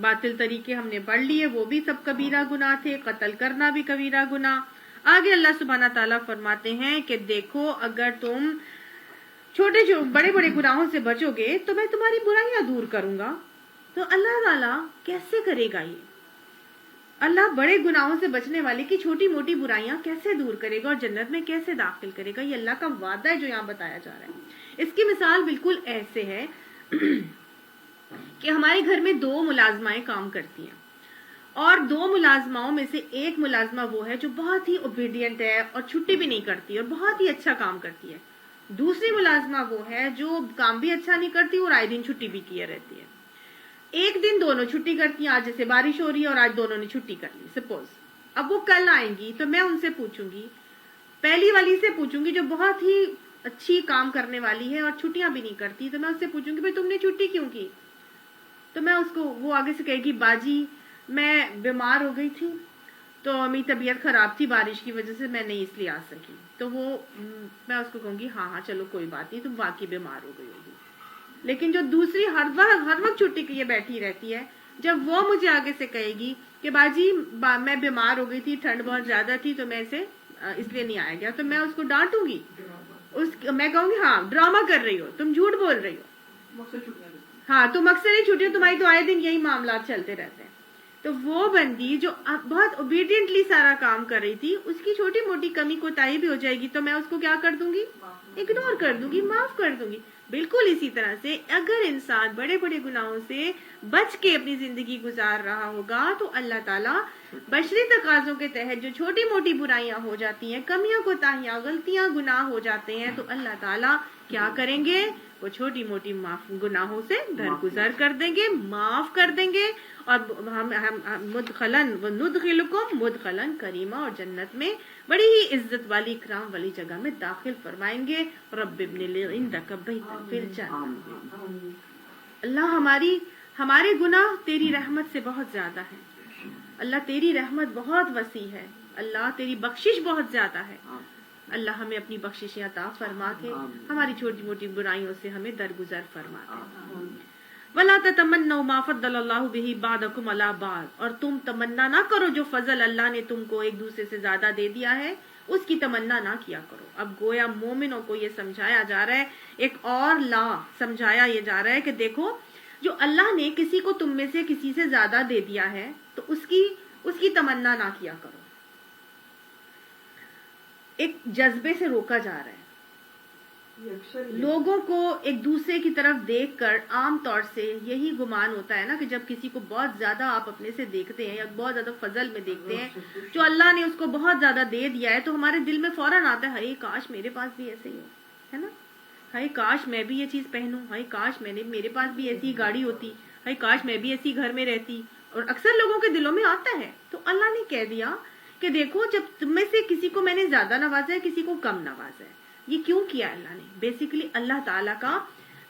باطل طریقے ہم نے پڑھ لیے، وہ بھی سب کبیرہ گناہ تھے۔ قتل کرنا بھی کبیرہ گناہ۔ آگے اللہ سبحانہ تعالیٰ فرماتے ہیں کہ دیکھو اگر تم بڑے بڑے گناہوں سے بچو گے تو میں تمہاری برائیاں دور کروں گا۔ تو اللہ تعالیٰ کیسے کرے گا یہ؟ اللہ بڑے گناہوں سے بچنے والے کی چھوٹی موٹی برائیاں کیسے دور کرے گا اور جنت میں کیسے داخل کرے گا؟ یہ اللہ کا وعدہ ہے جو یہاں بتایا جا رہا ہے۔ اس کی مثال بالکل ایسے ہے کہ ہمارے گھر میں 2 ملازمائیں کام کرتی ہیں، اور 2 ملازماؤں میں سے ایک ملازمہ وہ ہے جو بہت ہی اوبیڈینٹ ہے اور چھٹی بھی نہیں کرتی اور بہت ہی اچھا کام کرتی ہے۔ دوسری ملازمہ وہ ہے جو کام بھی اچھا نہیں کرتی اور آئے دن چھٹی بھی کیے رہتی ہے۔ ایک دن دونوں چھٹی کرتی ہیں، آج جیسے بارش ہو رہی ہے اور آج دونوں نے چھٹی کر لی سپوز۔ اب وہ کل آئیں گی تو میں ان سے پوچھوں گی، پہلی والی سے پوچھوں گی جو بہت ہی اچھی کام کرنے والی ہے اور چھٹیاں بھی نہیں کرتی، تو میں اس سے پوچھوں گی بھائی تم نے چھٹی کیوں کی؟ تو میں اس کو، وہ آگے سے کہے گی باجی میں بیمار ہو گئی تھی تو میری طبیعت خراب تھی بارش کی وجہ سے، میں نہیں اس لیے آ سکی۔ تو میں اس کو کہوں گی ہاں چلو کوئی بات نہیں، تم واقعی بیمار ہو گئی ہوگی۔ لیکن جو دوسری ہر وقت چھٹی کے لیے بیٹھی رہتی ہے، جب وہ مجھے آگے سے کہے گی کہ باجی میں بیمار ہو گئی تھی، ٹھنڈ بہت زیادہ تھی تو میں اس لیے نہیں آیا گیا، تو میں اس کو ڈانٹوں گی، میں کہوں گی ہاں ڈرامہ کر رہی ہو، تم جھوٹ بول رہی ہو، ہاں تم اکثر ہی چھٹی، تمہاری تو آئے دن یہی معاملات چلتے رہتے ہیں۔ تو وہ بندی جو بہت اوبیڈینٹلی سارا کام کر رہی تھی، اس کی چھوٹی موٹی کمی کوتاہی بھی ہو جائے گی تو میں اس کو کیا کر دوں گی؟ اگنور کر دوں گی، معاف کر دوں گی۔ بالکل اسی طرح سے اگر انسان بڑے بڑے گناہوں سے بچ کے اپنی زندگی گزار رہا ہوگا تو اللہ تعالیٰ بشری تقاضوں کے تحت جو چھوٹی موٹی برائیاں ہو جاتی ہیں، کمیاں کوتاہیاں غلطیاں گناہ ہو جاتے ہیں، تو اللہ تعالیٰ کیا کریں گے؟ وہ چھوٹی موٹی گناہوں سے درگزر کر دیں گے، معاف کر دیں گے، اور ندخلکم مدخلن کریما، اور جنت میں بڑی ہی عزت والی اکرام والی جگہ میں داخل فرمائیں گے۔ رب ابن لی عندک بیتا فی الجنہ۔ اللہ ہمارے گناہ تیری رحمت سے بہت زیادہ ہے، اللہ تیری رحمت بہت وسیع ہے، اللہ تیری بخشش بہت زیادہ ہے۔ اللہ ہمیں اپنی بخشش عطا فرما کے ہماری چھوٹی موٹی برائیوں سے ہمیں درگزر فرما دے۔ وَلَا تَتَمَنَّوْا مَا فَضَّلَ اللَّهُ بِهِ بَعْضَكُمْ عَلَى بَعْضٍ، اور تم تمنا نہ کرو جو فضل اللہ نے تم کو ایک دوسرے سے زیادہ دے دیا ہے اس کی تمنا نہ کیا کرو۔ اب گویا مومنوں کو یہ سمجھایا جا رہا ہے، ایک اور لا سمجھایا یہ جا رہا ہے کہ دیکھو جو اللہ نے کسی کو تم میں سے کسی سے زیادہ دے دیا ہے تو اس کی تمنا نہ کیا کرو۔ ایک جذبے سے روکا جا رہا ہے۔ یہ اکثر ہی ہے۔ لوگوں کو ایک دوسرے کی طرف دیکھ کر عام طور سے یہی گمان ہوتا ہے نا کہ جب کسی کو بہت زیادہ آپ اپنے سے دیکھتے ہیں یا بہت زیادہ فضل میں دیکھتے ہیں، جو اللہ نے اس کو بہت زیادہ دے دیا ہے، تو ہمارے دل میں فوراً آتا ہے ہائے کاش میرے پاس بھی ایسے ہی ہو، ہے نا؟ ہائے کاش میں بھی یہ چیز پہنوں، ہائے کاش میرے پاس بھی ایسی گاڑی ہوتی، ہائے کاش میں بھی ایسی گھر میں رہتی، اور اکثر لوگوں کے دلوں میں آتا ہے۔ تو اللہ نے کہہ دیا کہ دیکھو جب تم میں سے کسی کو میں نے زیادہ نوازا ہے، کسی کو کم نوازا ہے۔ یہ کیوں کیا اللہ نے؟ بیسیکلی اللہ تعالیٰ کا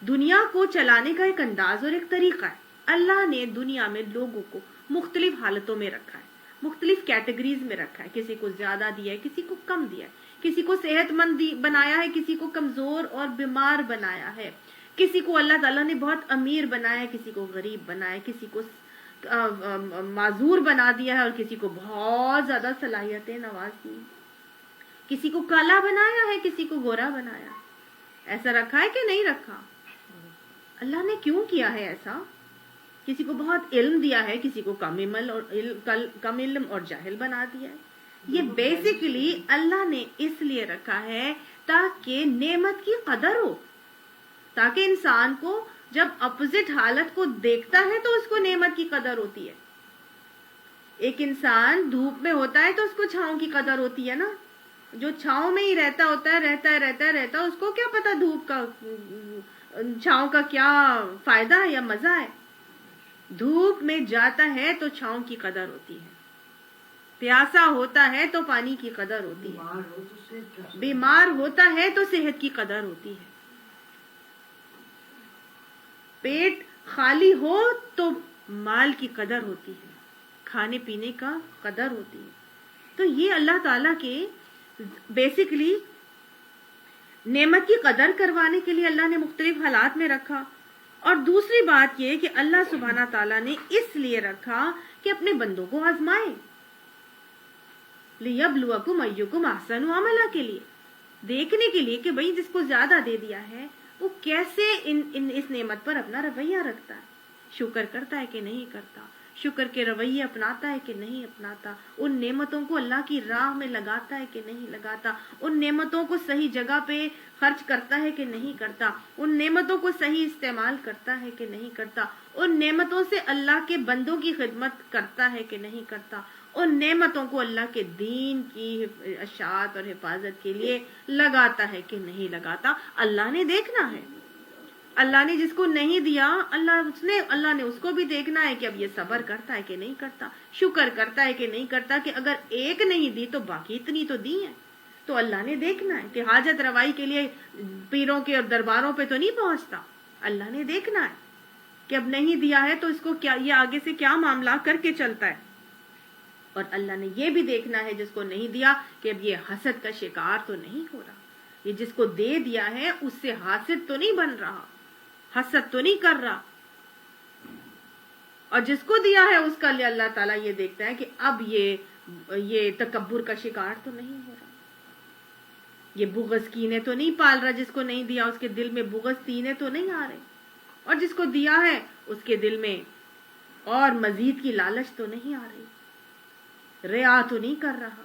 دنیا کو چلانے کا ایک انداز اور ایک طریقہ ہے۔ اللہ نے دنیا میں لوگوں کو مختلف حالتوں میں رکھا ہے، مختلف کیٹیگریز میں رکھا ہے، کسی کو زیادہ دیا ہے، کسی کو کم دیا ہے، کسی کو صحت مند بنایا ہے، کسی کو کمزور اور بیمار بنایا ہے، کسی کو اللہ تعالیٰ نے بہت امیر بنایا ہے، کسی کو غریب بنایا ہے، کسی کو معذور بنا دیا ہے اور کسی کو بہت زیادہ صلاحیتیں نواز دی، کسی کو کالا بنایا ہے، کسی کو گورا بنایا۔ ایسا رکھا ہے کہ نہیں رکھا؟ اللہ نے کیوں کیا ہے ایسا؟ کسی کو بہت علم دیا ہے، کسی کو کم علم اور جاہل بنا دیا ہے۔ یہ بیسیکلی اللہ نے اس لیے رکھا ہے تاکہ نعمت کی قدر ہو، تاکہ انسان کو جب اپوزٹ حالت کو دیکھتا ہے تو اس کو نعمت کی قدر ہوتی ہے۔ ایک انسان دھوپ میں ہوتا ہے تو اس کو چھاؤں کی قدر ہوتی ہے نا، جو چھاؤں میں ہی رہتا ہے اس کو کیا پتا دھوپ کا چھاؤں کا کیا فائدہ ہے یا مزہ ہے۔ دھوپ میں جاتا ہے تو چھاؤں کی قدر ہوتی ہے، پیاسا ہوتا ہے تو پانی کی قدر ہوتی ہے، بیمار ہوتا ہے تو صحت کی قدر ہوتی ہے، پیٹ خالی ہو تو مال کی قدر ہوتی ہے، کھانے پینے کا قدر ہوتی ہے۔ تو یہ اللہ تعالیٰ کے بیسیکلی نعمت کی قدر کروانے کے لیے اللہ نے مختلف حالات میں رکھا۔ اور دوسری بات یہ کہ اللہ سبحانہ تعالیٰ نے اس لیے رکھا کہ اپنے بندوں کو آزمائے، لِيَبْلُوَكُمْ أَيُّكُمْ أَحْسَنُ عَمَلًا، کے لیے دیکھنے کے لیے کہ بھئی جس کو زیادہ دے دیا ہے وہ کیسے اس نعمت پر اپنا رویہ رکھتا ہے، شکر کرتا ہے کہ نہیں کرتا، شکر کے رویے اپناتا ہے کہ نہیں اپناتا، ان نعمتوں کو اللہ کی راہ میں لگاتا ہے کہ نہیں لگاتا، ان نعمتوں کو صحیح جگہ پہ خرچ کرتا ہے کہ نہیں کرتا، ان نعمتوں کو صحیح استعمال کرتا ہے کہ نہیں کرتا، ان نعمتوں سے اللہ کے بندوں کی خدمت کرتا ہے کہ نہیں کرتا، ان نعمتوں کو اللہ کے دین کی اشاعت اور حفاظت کے لیے لگاتا ہے کہ نہیں لگاتا۔ اللہ نے دیکھنا ہے، اللہ نے جس کو نہیں دیا اللہ نے اس کو بھی دیکھنا ہے کہ اب یہ صبر کرتا ہے کہ نہیں کرتا، شکر کرتا ہے کہ نہیں کرتا، کہ اگر ایک نہیں دی تو باقی اتنی تو دی ہیں۔ تو اللہ نے دیکھنا ہے کہ حاجت روائی کے لیے پیروں کے اور درباروں پہ تو نہیں پہنچتا، اللہ نے دیکھنا ہے کہ اب نہیں دیا ہے تو اس کو کیا، یہ آگے سے کیا معاملہ کر کے چلتا ہے۔ اور اللہ نے یہ بھی دیکھنا ہے جس کو نہیں دیا کہ اب یہ حسد کا شکار تو نہیں ہو رہا، یہ جس کو دے دیا ہے اس سے حاسد تو نہیں بن رہا، حسد تو نہیں کر رہا، اور جس کو دیا ہے اس کا لیے اللہ تعالیٰ یہ دیکھتا ہے کہ اب یہ تکبر کا شکار تو نہیں ہو رہا، یہ بغض کینے تو نہیں پال رہا، جس کو نہیں دیا اس کے دل میں بغض کینے تو نہیں آ رہے، اور جس کو دیا ہے اس کے دل میں اور مزید کی لالچ تو نہیں آ رہی، ریا تو نہیں کر رہا۔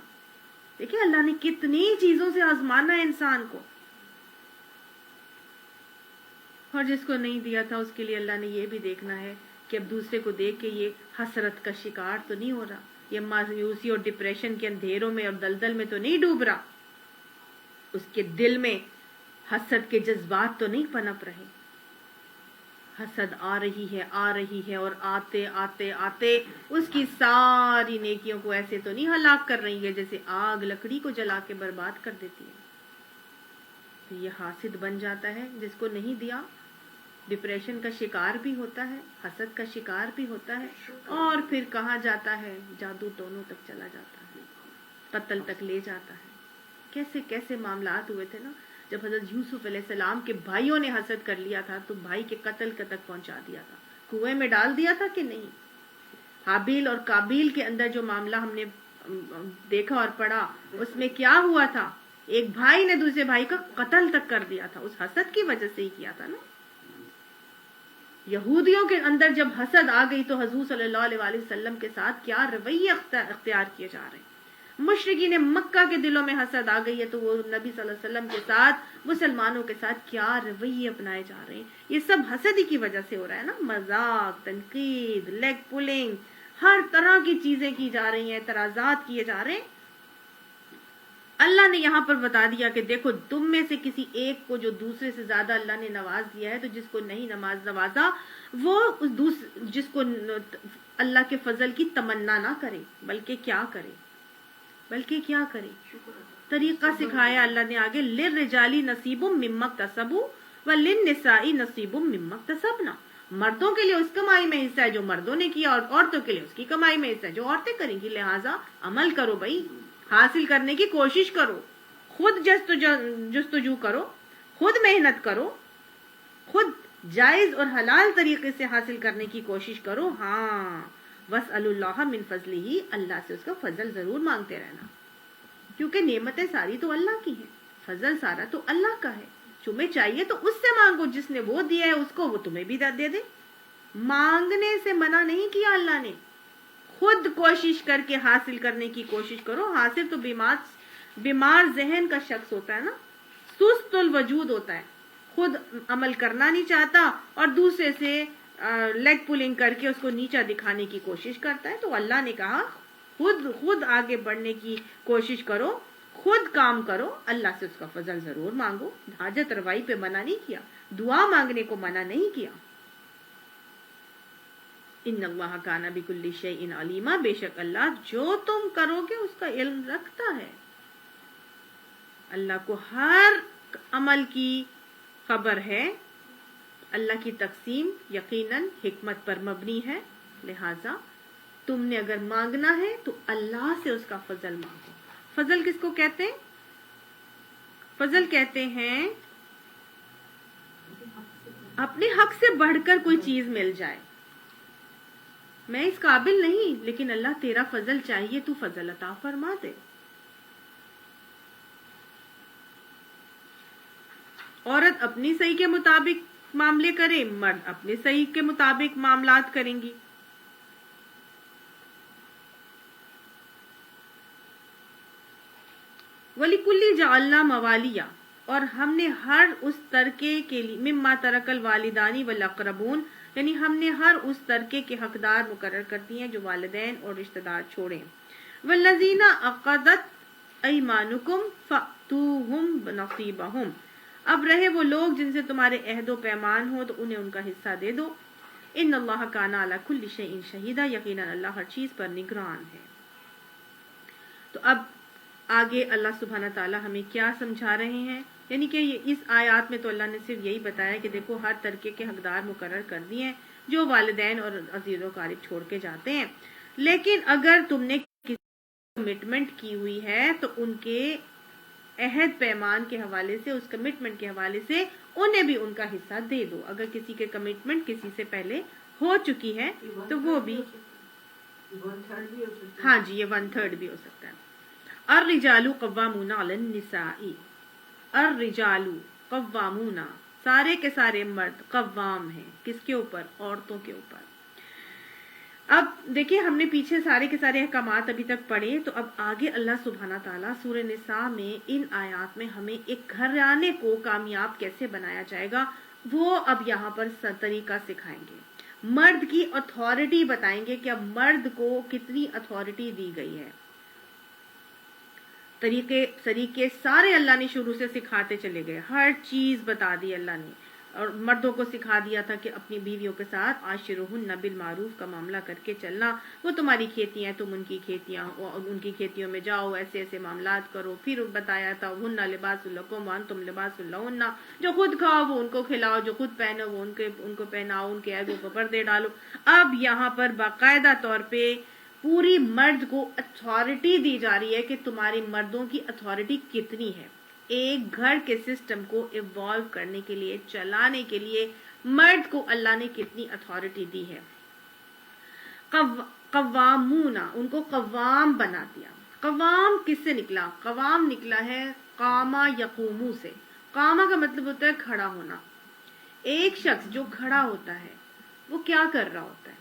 دیکھیں اللہ نے کتنی چیزوں سے آزمانا ہے انسان کو، اور جس کو نہیں دیا تھا اس کے لیے اللہ نے یہ بھی دیکھنا ہے کہ اب دوسرے کو دیکھ کے یہ حسرت کا شکار تو نہیں ہو رہا، یہ مایوسی اور ڈپریشن کے اندھیروں میں اور دلدل میں تو نہیں ڈوب رہا، اس کے دل میں حسد کے جذبات تو نہیں پنپ رہے۔ حسد آ رہی ہے اور آتے آتے آتے اس کی ساری نیکیوں کو ایسے تو نہیں ہلاک کر رہی ہے جیسے آگ لکڑی کو جلا کے برباد کر دیتی ہے۔ تو یہ حاسد بن جاتا ہے، جس کو نہیں دیا ڈپریشن کا شکار بھی ہوتا ہے، حسد کا شکار بھی ہوتا ہے، اور پھر کہا جاتا ہے جادو ٹونوں تک چلا جاتا ہے، قتل تک لے جاتا ہے۔ کیسے کیسے معاملات ہوئے تھے نا، جب حضرت یوسف علیہ السلام کے بھائیوں نے حسد کر لیا تھا تو بھائی کے قتل تک پہنچا دیا تھا، کنویں میں ڈال دیا تھا کہ نہیں؟ حابیل اور کابیل کے اندر جو معاملہ ہم نے دیکھا اور پڑھا، اس میں کیا ہوا تھا؟ ایک بھائی نے دوسرے بھائی کا قتل تک کر دیا تھا، اس حسد کی وجہ سے ہی کیا تھا نا۔ یہودیوں کے اندر جب حسد آ گئی تو حضور صلی اللہ علیہ وآلہ وسلم کے ساتھ کیا رویے اختیار کیے جا رہے ہیں۔ مشرکین مکہ کے دلوں میں حسد آ گئی ہے تو وہ نبی صلی اللہ علیہ وسلم کے ساتھ، مسلمانوں کے ساتھ کیا رویے اپنائے جا رہے ہیں۔ یہ سب حسد ہی کی وجہ سے ہو رہا ہے نا۔ مذاق، تنقید، لیگ پولنگ، ہر طرح کی چیزیں کی جا رہی ہیں، اعتراضات کیے جا رہے ہیں۔ اللہ نے یہاں پر بتا دیا کہ دیکھو تم میں سے کسی ایک کو جو دوسرے سے زیادہ اللہ نے نواز دیا ہے، تو جس کو نہیں نوازا وہ جس کو اللہ کے فضل کی تمنا نہ کرے، بلکہ کیا کرے، طریقہ سکھایا اللہ نے آگے، لِلرِّجَالِ نَصِیبٌ مِّمَّا اکْتَسَبُوا وَلِلنِّسَاءِ نَصِیبٌ مِّمَّا اکْتَسَبْنَا۔ مردوں کے لیے اس کمائی میں حصہ ہے جو مردوں نے کیا، اور عورتوں کے لیے اس کی کمائی میں حصہ ہے جو عورتیں کریں گی۔ لہٰذا عمل کرو بھائی، حاصل کرنے کی کوشش کرو، خود جستجو کرو، خود محنت کرو، خود جائز اور حلال طریقے سے حاصل کرنے کی کوشش کرو۔ ہاں، وَاسْأَلُوا اللَّهَ مِن فَضْلِهِ، اللہ سے اس کا فضل ضرور مانگتے رہنا، کیونکہ نعمتیں ساری تو اللہ کی ہیں، فضل سارا تو اللہ کا ہے۔ تمہیں چاہیے تو اس سے مانگو، جس نے وہ دیا ہے اس کو وہ تمہیں بھی دے دے۔ مانگنے سے منع نہیں کیا اللہ نے، خود کوشش کر کے حاصل کرنے کی کوشش کرو۔ حاصل تو بیمار ذہن کا شخص ہوتا ہے نا، سست الوجود ہوتا ہے، خود عمل کرنا نہیں چاہتا اور دوسرے سے لیگ پولنگ کر کے اس کو نیچا دکھانے کی کوشش کرتا ہے۔ تو اللہ نے کہا خود آگے بڑھنے کی کوشش کرو، خود کام کرو، اللہ سے اس کا فضل ضرور مانگو۔ حاجت روائی پہ منع نہیں کیا، دعا مانگنے کو منع نہیں کیا۔ ان اللہ کان بکل شیء علیما، بے شک اللہ جو تم کرو گے اس کا علم رکھتا ہے۔ اللہ کو ہر عمل کی خبر ہے۔ اللہ کی تقسیم یقیناً حکمت پر مبنی ہے، لہٰذا تم نے اگر مانگنا ہے تو اللہ سے اس کا فضل مانگو۔ فضل کس کو کہتے ہیں؟ فضل کہتے ہیں اپنے حق سے بڑھ کر کوئی چیز مل جائے، میں اس قابل نہیں لیکن اللہ تیرا فضل چاہیے، تو فضل عطا فرما دے۔ عورت اپنی صحیح کے مطابق معاملے کرے، مرد اپنے صحیح کے مطابق معاملات کریں گی۔ وَلِكُلِّ جَعَلْنَا مَوَالِيَ، اور ہم نے ہر اس ترکے کے لیے، مما ترک الوالدانی والاقربون، یعنی ہم نے ہر اس ترکے کے حقدار مقرر کر دیے ہیں جو والدین اور رشتہ دار چھوڑیں۔ والذین عقدت ایمانکم فأتوہم بنصیبہم، اب رہے وہ لوگ جن سے تمہارے عہد و پیمان ہو تو انہیں ان کا حصہ دے دو۔ ان اللہ کان علی کل شیء شہیدا، یقیناً اللہ ہر چیز پر نگران ہے۔ تو اب آگے اللہ سبحانہ تعالیٰ ہمیں کیا سمجھا رہے ہیں، یعنی کہ اس آیات میں تو اللہ نے صرف یہی بتایا کہ دیکھو ہر طرح کے حقدار مقرر کر دیے ہیں جو والدین اور عزیز و قارب چھوڑ کے جاتے ہیں، لیکن اگر تم نے کسی کمٹمنٹ کی ہوئی ہے تو ان کے عہد پیمان کے حوالے سے، اس کمٹمنٹ کے حوالے سے انہیں بھی ان کا حصہ دے دو۔ اگر کسی کے کمٹمنٹ کسی سے پہلے ہو چکی ہے تو وہ بھی، ہاں جی، یہ 1/3 بھی ہو سکتا ہے۔ الرجال قوامون علی النساء، الرجال قوامون، سارے کے سارے مرد قوام ہیں، کس کے اوپر؟ عورتوں کے اوپر۔ اب دیکھیں ہم نے پیچھے سارے کے سارے احکامات ابھی تک پڑھے، تو اب آگے اللہ سبحانہ تعالیٰ سورہ نساء میں ان آیات میں ہمیں ایک گھرانے کو کامیاب کیسے بنایا جائے گا وہ اب یہاں پر طریقہ سکھائیں گے۔ مرد کی اتھارٹی بتائیں گے کہ اب مرد کو کتنی اتھارٹی دی گئی ہے۔ طریقے سارے اللہ نے شروع سے سکھاتے چلے گئے، ہر چیز بتا دی اللہ نے، اور مردوں کو سکھا دیا تھا کہ اپنی بیویوں کے ساتھ عاشرہن بالمعروف کا معاملہ کر کے چلنا، وہ تمہاری کھیتیاں ہیں تم ان کی کھیتیاں، ان کی کھیتیوں میں جاؤ، ایسے ایسے معاملات کرو۔ پھر بتایا تھا ہن لباس لکم وانتم لباس لہن، جو خود کھاؤ وہ ان کو کھلاؤ، جو خود پہنو وہ ان کو پہناؤ، ان کے عیبوں کو پردے ڈالو۔ اب یہاں پر باقاعدہ طور پہ پوری مرد کو اتھارٹی دی جا رہی ہے کہ تمہاری مردوں کی اتھارٹی کتنی ہے۔ ایک گھر کے سسٹم کو ایوالو کرنے کے لیے، چلانے کے لیے مرد کو اللہ نے کتنی اتھارٹی دی ہے. قوامونا، ان کو قوام بنا دیا. قوام کس سے نکلا؟ قوام نکلا ہے قاما یقومو سے. قاما کا مطلب ہوتا ہے کھڑا ہونا. ایک شخص جو کھڑا ہوتا ہے وہ کیا کر رہا ہوتا ہے؟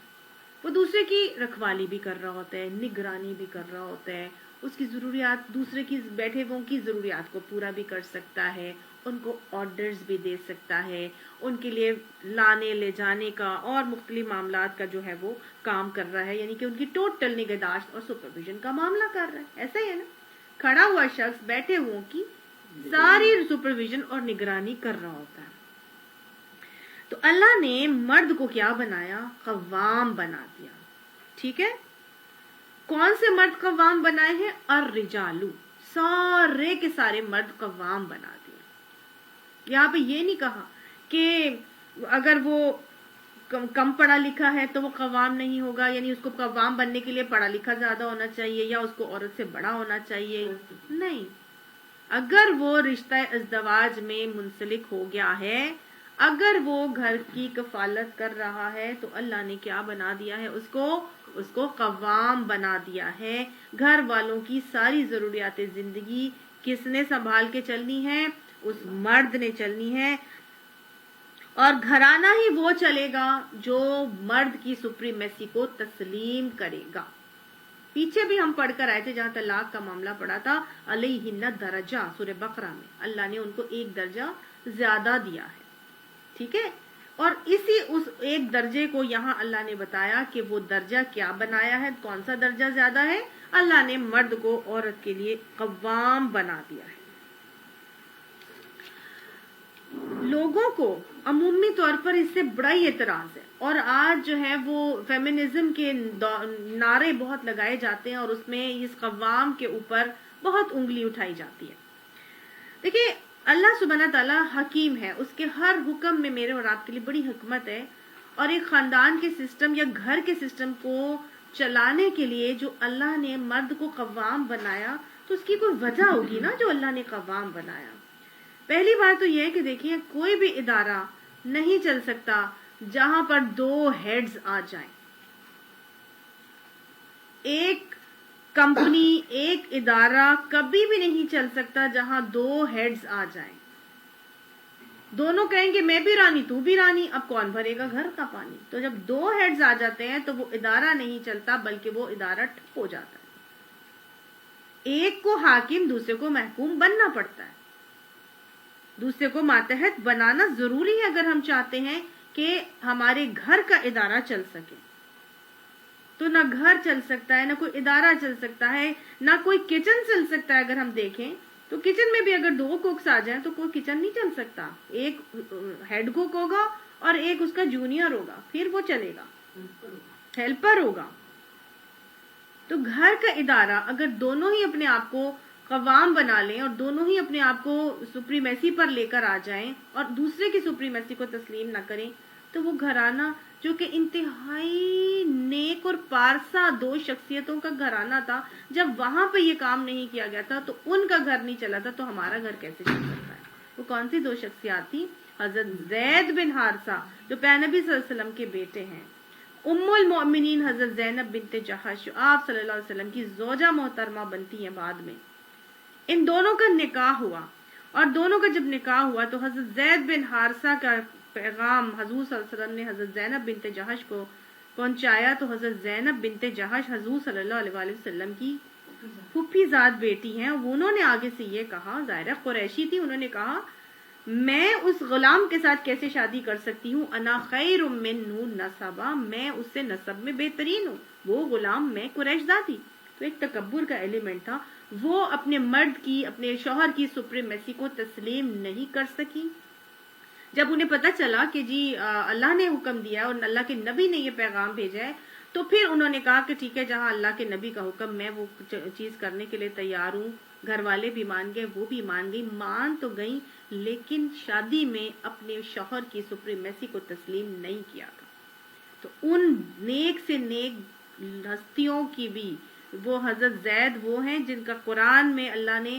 وہ دوسرے کی رکھوالی بھی کر رہا ہوتا ہے، نگرانی بھی کر رہا ہوتا ہے، اس کی ضروریات، دوسرے کی بیٹھے ہوئوں کی ضروریات کو پورا بھی کر سکتا ہے، ان کو آرڈرز بھی دے سکتا ہے، ان کے لیے لانے لے جانے کا اور مختلف معاملات کا جو ہے وہ کام کر رہا ہے، یعنی کہ ان کی ٹوٹل نگہداشت اور سپرویژن کا معاملہ کر رہا ہے. ایسا ہی ہے نا، کھڑا ہوا شخص بیٹھے ہوئوں کی ساری سپرویژن اور نگرانی کر رہا ہوتا ہے. تو اللہ نے مرد کو کیا بنایا؟ قوام بنا دیا. ٹھیک ہے، کون سے مرد قوام بنائے ہیں؟ الرجالو، سارے کے سارے مرد قوام بنا دیا. یہاں پہ یہ نہیں کہا کہ اگر وہ کم پڑھا لکھا ہے تو وہ قوام نہیں ہوگا، یعنی اس کو قوام بننے کے لیے پڑھا لکھا زیادہ ہونا چاہیے یا اس کو عورت سے بڑا ہونا چاہیے. نہیں، اگر وہ رشتہ ازدواج میں منسلک ہو گیا ہے، اگر وہ گھر کی کفالت کر رہا ہے، تو اللہ نے کیا بنا دیا ہے؟ اس کو قوام بنا دیا ہے. گھر والوں کی ساری ضروریات زندگی کس نے سنبھال کے چلنی ہے؟ اس مرد نے چلنی ہے. اور گھرانہ ہی وہ چلے گا جو مرد کی سپریمیسی کو تسلیم کرے گا. پیچھے بھی ہم پڑھ کر آئے تھے جہاں طلاق کا معاملہ پڑا تھا، علیہن درجہ، سورہ بقرہ میں اللہ نے ان کو ایک درجہ زیادہ دیا ہے. ٹھیک ہے، اور اس ایک درجے کو یہاں اللہ نے بتایا کہ وہ درجہ کیا بنایا ہے. کون سا درجہ زیادہ ہے؟ اللہ نے مرد کو عورت کے لیے قوام بنا دیا ہے. لوگوں کو عمومی طور پر اس سے بڑا ہی اعتراض ہے، اور آج جو ہے وہ فیمنزم کے نعرے بہت لگائے جاتے ہیں اور اس میں اس قوام کے اوپر بہت انگلی اٹھائی جاتی ہے. دیکھیے، اللہ سبحانہ تعالیٰ حکیم ہے، اس کے ہر حکم میں میرے اور آپ کے لیے بڑی حکمت ہے. اور ایک خاندان کے سسٹم یا گھر کے سسٹم کو چلانے کے لیے جو اللہ نے مرد کو قوام بنایا، تو اس کی کوئی وجہ ہوگی نا جو اللہ نے قوام بنایا. پہلی بات تو یہ ہے کہ دیکھیے، کوئی بھی ادارہ نہیں چل سکتا جہاں پر دو ہیڈز آ جائیں. ایک کمپنی، ایک ادارہ کبھی بھی نہیں چل سکتا جہاں دو ہیڈز آ جائیں. دونوں کہیں گے میں بھی رانی تو بھی رانی، اب کون بھرے گا گھر کا پانی؟ تو جب دو ہیڈز آ جاتے ہیں تو وہ ادارہ نہیں چلتا، بلکہ وہ ادارہ ٹھپ ہو جاتا ہے. ایک کو حاکم، دوسرے کو محکوم بننا پڑتا ہے. دوسرے کو ماتحت بنانا ضروری ہے اگر ہم چاہتے ہیں کہ ہمارے گھر کا ادارہ چل سکے. تو نہ گھر چل سکتا ہے، نہ کوئی ادارہ چل سکتا ہے، نہ کوئی کچن چل سکتا ہے. اگر ہم دیکھیں تو کچن میں بھی اگر دو کوکس آ جائیں تو کوئی کچن نہیں چل سکتا. ایک ہیڈ کوک ہوگا اور ایک اس کا جونیئر ہوگا، پھر وہ چلے گا، ہیلپر ہوگا. تو گھر کا ادارہ اگر دونوں ہی اپنے آپ کو قوام بنا لیں اور دونوں ہی اپنے آپ کو سپریمیسی پر لے کر آ جائیں اور دوسرے کی سپریمیسی کو تسلیم نہ کریں، تو وہ گھرانہ جو کہ انتہائی نیک اور پارسا دو شخصیتوں کا گھرانہ تھا، جب وہاں پہ یہ کام نہیں کیا گیا تھا تو ان کا گھر نہیں چلا تھا، تو ہمارا گھر کیسے چل سکتا ہے؟ وہ کون سی دو شخصیات تھی؟ حضرت زید بن حارثہ جو پیغمبر نبی صلی اللہ علیہ وسلم کے بیٹے ہیں، ام المؤمنین حضرت زینب بنت جحش آپ صلی اللہ علیہ وسلم کی زوجہ محترمہ بنتی ہیں بعد میں. ان دونوں کا نکاح ہوا، اور دونوں کا جب نکاح ہوا تو حضرت زید بن حارثہ کا پیغام حضور صلی اللہ علیہ وسلم نے حضرت زینب بنت جحش کو پہنچایا. تو حضرت زینب بنت جحش حضور صلی اللہ علیہ وسلم کی پھوپھی زاد بیٹی ہیں. انہوں نے آگے سے یہ کہا، ظاہرہ قریشی تھی، انہوں نے کہا میں اس غلام کے ساتھ کیسے شادی کر سکتی ہوں؟ انا خیر منہ نسبا، میں اس سے نسب میں بہترین ہوں، وہ غلام، میں قریش ذاتی. تو ایک تکبر کا ایلیمنٹ تھا. وہ اپنے مرد کی، اپنے شوہر کی سپریمیسی کو تسلیم نہیں کر سکی. جب انہیں پتا چلا کہ جی اللہ نے حکم دیا اور اللہ کے نبی نے یہ پیغام بھیجا ہے، تو پھر انہوں نے کہا کہ ٹھیک ہے، جہاں اللہ کے نبی کا حکم، میں وہ چیز کرنے کے لیے تیار ہوں. گھر والے بھی مان گئے، وہ بھی مان گئی، مان تو گئی، لیکن شادی میں اپنے شوہر کی سپریمیسی کو تسلیم نہیں کیا تھا. تو ان نیک سے نیک ہستیوں کی بھی وہ حضرت زید وہ ہیں جن کا قرآن میں اللہ نے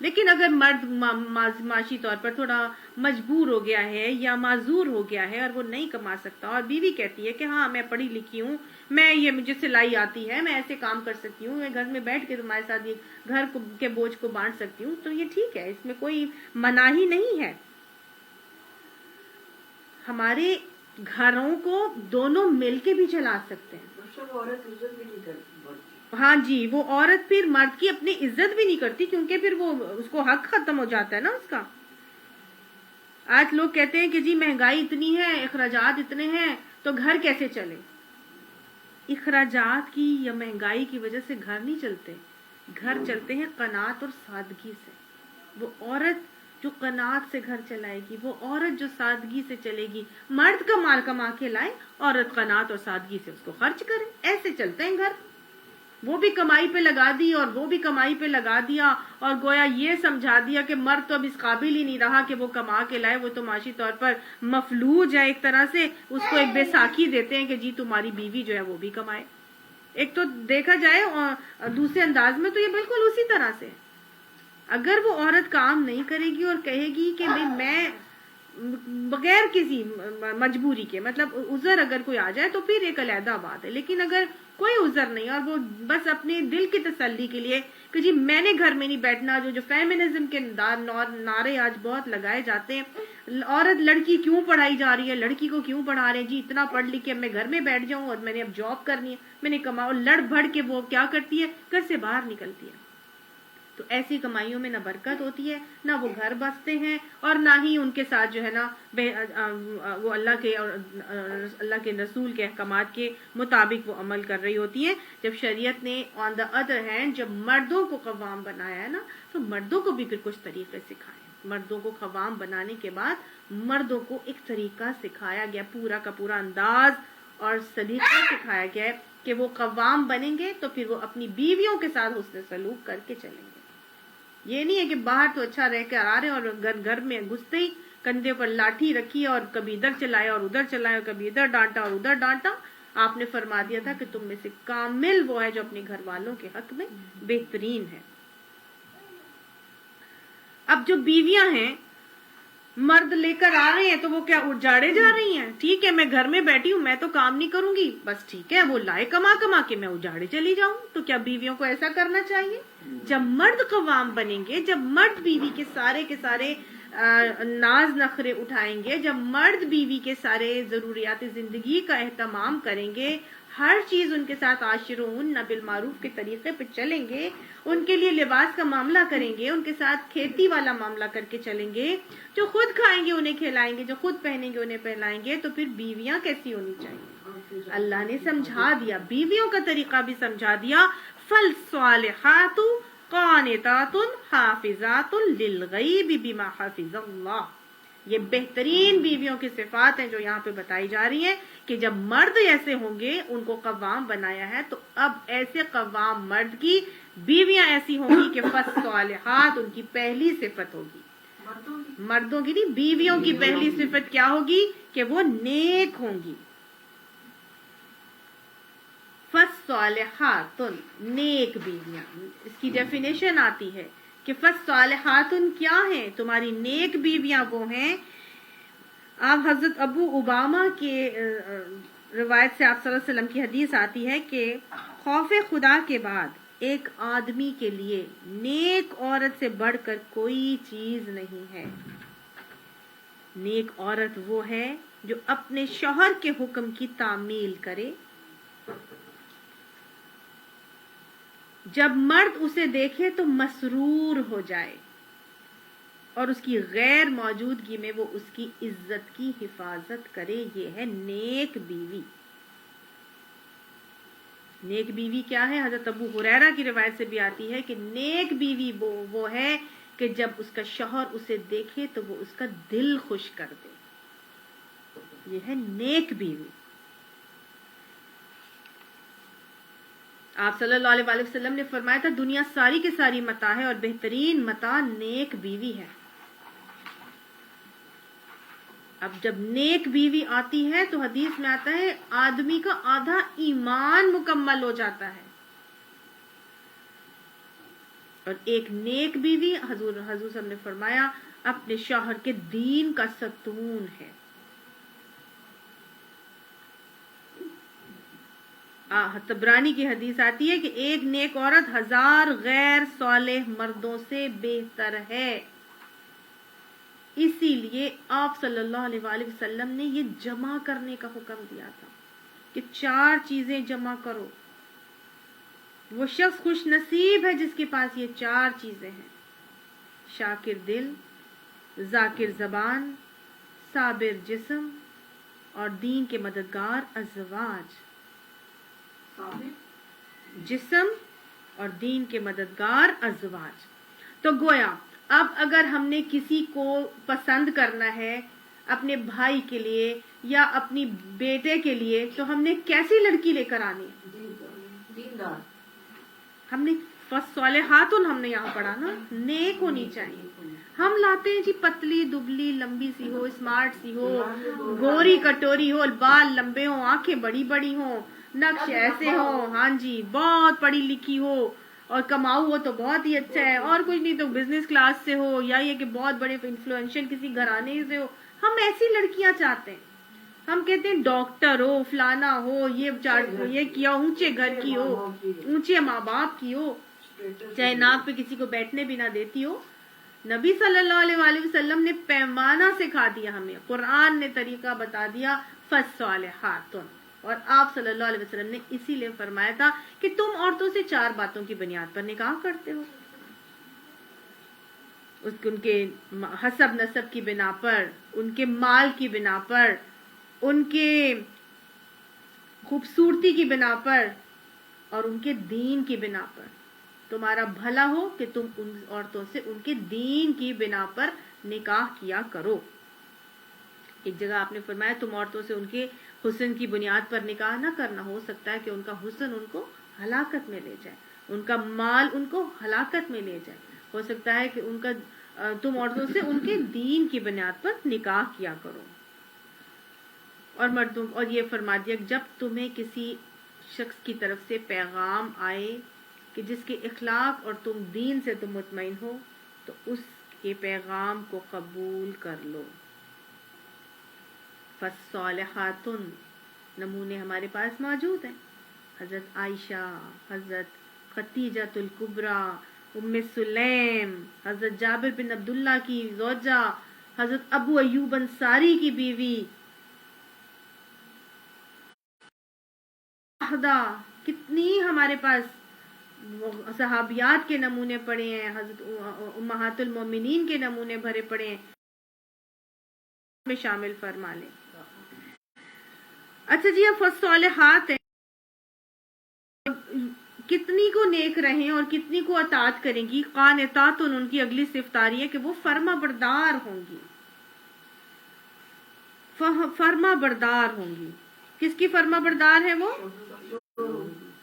لیکن اگر مرد معاشی طور پر تھوڑا مجبور ہو گیا ہے یا معذور ہو گیا ہے اور وہ نہیں کما سکتا اور بیوی کہتی ہے کہ ہاں میں پڑھی لکھی ہوں، میں یہ مجھے سلائی آتی ہے، میں ایسے کام کر سکتی ہوں، میں گھر میں بیٹھ کے تمہارے ساتھ یہ گھر کے بوجھ کو بانٹ سکتی ہوں، تو یہ ٹھیک ہے، اس میں کوئی مناہی نہیں ہے. ہمارے گھروں کو دونوں مل کے بھی چلا سکتے ہیں. عورت عزت بھی نہیں کرتی. ہاں جی، وہ عورت پھر مرد کی اپنی عزت بھی نہیں کرتی، کیونکہ پھر وہ اس کو حق ختم ہو جاتا ہے نا اس کا. آج لوگ کہتے ہیں کہ جی مہنگائی اتنی ہے، اخراجات اتنے ہیں، تو گھر کیسے چلے؟ اخراجات کی یا مہنگائی کی وجہ سے گھر نہیں چلتے، گھر چلتے ہیں قناعت اور سادگی سے. وہ عورت جو قناعت سے گھر چلائے گی، وہ عورت جو سادگی سے چلے گی، مرد کا مال کما کے لائے، عورت قناعت اور سادگی سے اس کو خرچ کرے، ایسے چلتے ہیں گھر. وہ بھی کمائی پہ لگا دی اور وہ بھی کمائی پہ لگا دیا، اور گویا یہ سمجھا دیا کہ مرد تو اب اس قابل ہی نہیں رہا کہ وہ کما کے لائے، وہ تو معاشی طور پر مفلوج ہے ایک طرح سے. اس کو ایک بیساکھی دیتے ہیں کہ جی تمہاری بیوی جو ہے وہ بھی کمائے. ایک تو دیکھا جائے اور دوسرے انداز میں تو یہ بالکل اسی طرح سے. اگر وہ عورت کام نہیں کرے گی اور کہے گی کہ میں بغیر کسی مجبوری کے، مطلب عذر اگر کوئی آ جائے تو پھر ایک علیحدہ بات ہے، لیکن اگر کوئی عذر نہیں اور وہ بس اپنے دل کی تسلی کے لیے کہ جی میں نے گھر میں نہیں بیٹھنا، جو فیمنزم کے نعرے آج بہت لگائے جاتے ہیں، عورت لڑکی کیوں پڑھائی جا رہی ہے، لڑکی کو کیوں پڑھا رہے ہیں، جی اتنا پڑھ لکھ کے اب میں گھر میں بیٹھ جاؤں اور میں نے اب جاب کرنی ہے، میں نے کماؤ، لڑ بھڑ کے وہ کیا کرتی ہے، گھر سے باہر نکلتی ہے. تو ایسی کمائیوں میں نہ برکت ہوتی ہے، نہ وہ گھر بستے ہیں، اور نہ ہی ان کے ساتھ جو ہے نا وہ اللہ کے رسول کے احکامات کے مطابق وہ عمل کر رہی ہوتی ہیں. جب شریعت نے آن دا ادر ہینڈ جب مردوں کو قوام بنایا ہے نا، تو مردوں کو بھی پھر کچھ طریقے سکھائے. مردوں کو قوام بنانے کے بعد مردوں کو ایک طریقہ سکھایا گیا، پورا کا پورا انداز اور سلیقہ سکھایا گیا ہے کہ وہ قوام بنیں گے تو پھر وہ اپنی بیویوں کے ساتھ حسن سلوک کر کے چلیں گے. یہ نہیں ہے کہ باہر تو اچھا رہ کے آ رہے اور گھر میں گھستے ہی کندھے پر لاٹھی رکھی اور کبھی ادھر چلائے اور ادھر چلائے اور کبھی ادھر ڈانٹا اور ادھر ڈانٹا. آپ نے فرما دیا تھا کہ تم میں سے کامل وہ ہے جو اپنے گھر والوں کے حق میں بہترین ہے. اب جو بیویاں ہیں مرد لے کر آ رہے ہیں تو وہ کیا اجاڑے جا رہی ہیں؟ ٹھیک ہے میں گھر میں بیٹھی ہوں، میں تو کام نہیں کروں گی، بس ٹھیک ہے وہ لائے کما کے میں اجاڑے چلی جاؤں. تو کیا بیویوں کو ایسا کرنا چاہیے؟ جب مرد قوام بنیں گے، جب مرد بیوی کے سارے ناز نخرے اٹھائیں گے، جب مرد بیوی کے سارے ضروریات زندگی کا اہتمام کریں گے، ہر چیز ان کے ساتھ عاشرون نہ بالمعروف کے طریقے پہ چلیں گے، ان کے لیے لباس کا معاملہ کریں گے، ان کے ساتھ کھیتی والا معاملہ کر کے چلیں گے، جو خود کھائیں گے انہیں کھلائیں گے، جو خود پہنیں گے انہیں پہنائیں گے، تو پھر بیویاں کیسی ہونی چاہیے؟ اللہ نے سمجھا دیا، بیویوں کا طریقہ بھی سمجھا دیا. فالصالحات قانتات حافظات للغیب بما حفظ اللہ. یہ بہترین بیویوں کی صفات ہیں جو یہاں پہ بتائی جا رہی ہیں کہ جب مرد ایسے ہوں گے، ان کو قوام بنایا ہے، تو اب ایسے قوام مرد کی بیویاں ایسی ہوں گی کہ فالصالحات ان کی پہلی صفت ہوگی. مردوں کی نہیں، بیویوں کی پہلی صفت کیا ہوگی کہ وہ نیک ہوں گی. فالصالحات نیک بیویاں، اس کی ڈیفینیشن آتی ہے کہ فالصالحات کیا ہیں؟ تمہاری نیک بیویاں وہ ہیں. آپ حضرت ابو اوباما کے روایت سے آپ صلی اللہ علیہ وسلم کی حدیث آتی ہے کہ خوف خدا کے بعد ایک آدمی کے لیے نیک عورت سے بڑھ کر کوئی چیز نہیں ہے. نیک عورت وہ ہے جو اپنے شوہر کے حکم کی تعمیل کرے. جب مرد اسے دیکھے تو مسرور ہو جائے اور اس کی غیر موجودگی میں وہ اس کی عزت کی حفاظت کرے. یہ ہے نیک بیوی. نیک بیوی کیا ہے؟ حضرت ابو ہریرہ کی روایت سے بھی آتی ہے کہ نیک بیوی وہ ہے کہ جب اس کا شوہر اسے دیکھے تو وہ اس کا دل خوش کر دے. یہ ہے نیک بیوی. آپ صلی اللہ علیہ وآلہ وسلم نے فرمایا تھا دنیا ساری کی ساری متاع ہے اور بہترین متاع نیک بیوی ہے. اب جب نیک بیوی آتی ہے تو حدیث میں آتا ہے آدمی کا آدھا ایمان مکمل ہو جاتا ہے. اور ایک نیک بیوی حضور صاحب نے فرمایا اپنے شوہر کے دین کا ستون ہے. طبرانی کی حدیث آتی ہے کہ ایک نیک عورت 1000 غیر صالح مردوں سے بہتر ہے. اسی لیے آپ صلی اللہ علیہ وآلہ وسلم نے یہ جمع کرنے کا حکم دیا تھا کہ 4 چیزیں جمع کرو. وہ شخص خوش نصیب ہے جس کے پاس یہ 4 چیزیں ہیں: شاکر دل، ذاکر زبان، صابر جسم اور دین کے مددگار ازواج. جسم اور دین کے مددگار ازواج. تو گویا اب اگر ہم نے کسی کو پسند کرنا ہے اپنے بھائی کے لیے یا اپنی بیٹے کے لیے تو ہم نے کیسی لڑکی لے کر آنی ہے؟ دیندار. ہم نے فصالحاتن ہم نے یہاں پڑھا نا، نیک ہونی چاہیے. ہم لاتے ہیں جی پتلی دبلی لمبی سی ہو، اسمارٹ سی ہو، گوری کٹوری ہو، بال لمبے ہوں، آنکھیں بڑی بڑی ہوں، نقش ایسے ہو، ہاں جی بہت پڑھی لکھی ہو اور کماؤ ہو تو بہت ہی اچھا ہے، اور کچھ نہیں تو بزنس کلاس سے ہو یا یہ کہ بہت بڑے انفلوئنشل کسی گھرانے سے ہو. ہم ایسی لڑکیاں چاہتے ہیں. ہم کہتے ہیں ڈاکٹر ہو، فلانا ہو، یہ کیا، اونچے گھر کی ہو، اونچے ماں باپ کی ہو، چاہے ناک پہ کسی کو بیٹھنے بھی نہ دیتی ہو. نبی صلی اللہ علیہ وآلہ وسلم نے پیمانہ سکھا دیا ہمیں، قرآن نے طریقہ بتا دیا فالصالحاتن. اور آپ صلی اللہ علیہ وسلم نے اسی لیے فرمایا تھا کہ تم عورتوں سے 4 باتوں کی بنیاد پر نکاح کرتے ہو: ان کے حسب نسب کی بنا پر، ان کے مال کی بنا پر، ان کے خوبصورتی کی بنا پر اور ان کے دین کی بنا پر. تمہارا بھلا ہو کہ تم ان عورتوں سے ان کے دین کی بنا پر نکاح کیا کرو. ایک جگہ آپ نے فرمایا تم عورتوں سے ان کے حسن کی بنیاد پر نکاح نہ کرنا. ہو سکتا ہے کہ ان کا حسن ان کو ہلاکت میں لے جائے، ان کا مال ان کو ہلاکت میں لے جائے. ہو سکتا ہے کہ تم عورتوں سے ان کے دین کی بنیاد پر نکاح کیا کرو. اور مردوں اور یہ فرما دیا جب تمہیں کسی شخص کی طرف سے پیغام آئے کہ جس کے اخلاق اور تم دین سے تم مطمئن ہو تو اس کے پیغام کو قبول کر لو. فالصالحاتن نمونے ہمارے پاس موجود ہیں. حضرت عائشہ، حضرت خدیجہ الکبریٰ، ام سلیم، حضرت جابر بن عبداللہ کی زوجہ، حضرت ابو ایوب انصاری کی بیوی، کتنی ہمارے پاس صحابیات کے نمونے پڑے ہیں، حضرت امہات المومنین کے نمونے بھرے پڑے ہیں، میں شامل فرما لیں. اچھا جی، اب فالصالحات ہیں، کتنی کو نیک رہیں اور کتنی کو اطاعت کریں گی. قانتات ان کی اگلی صفت آ رہی ہے کہ وہ فرما بردار ہوں گی. فرما بردار ہوں گی. کس کی فرما بردار ہے وہ؟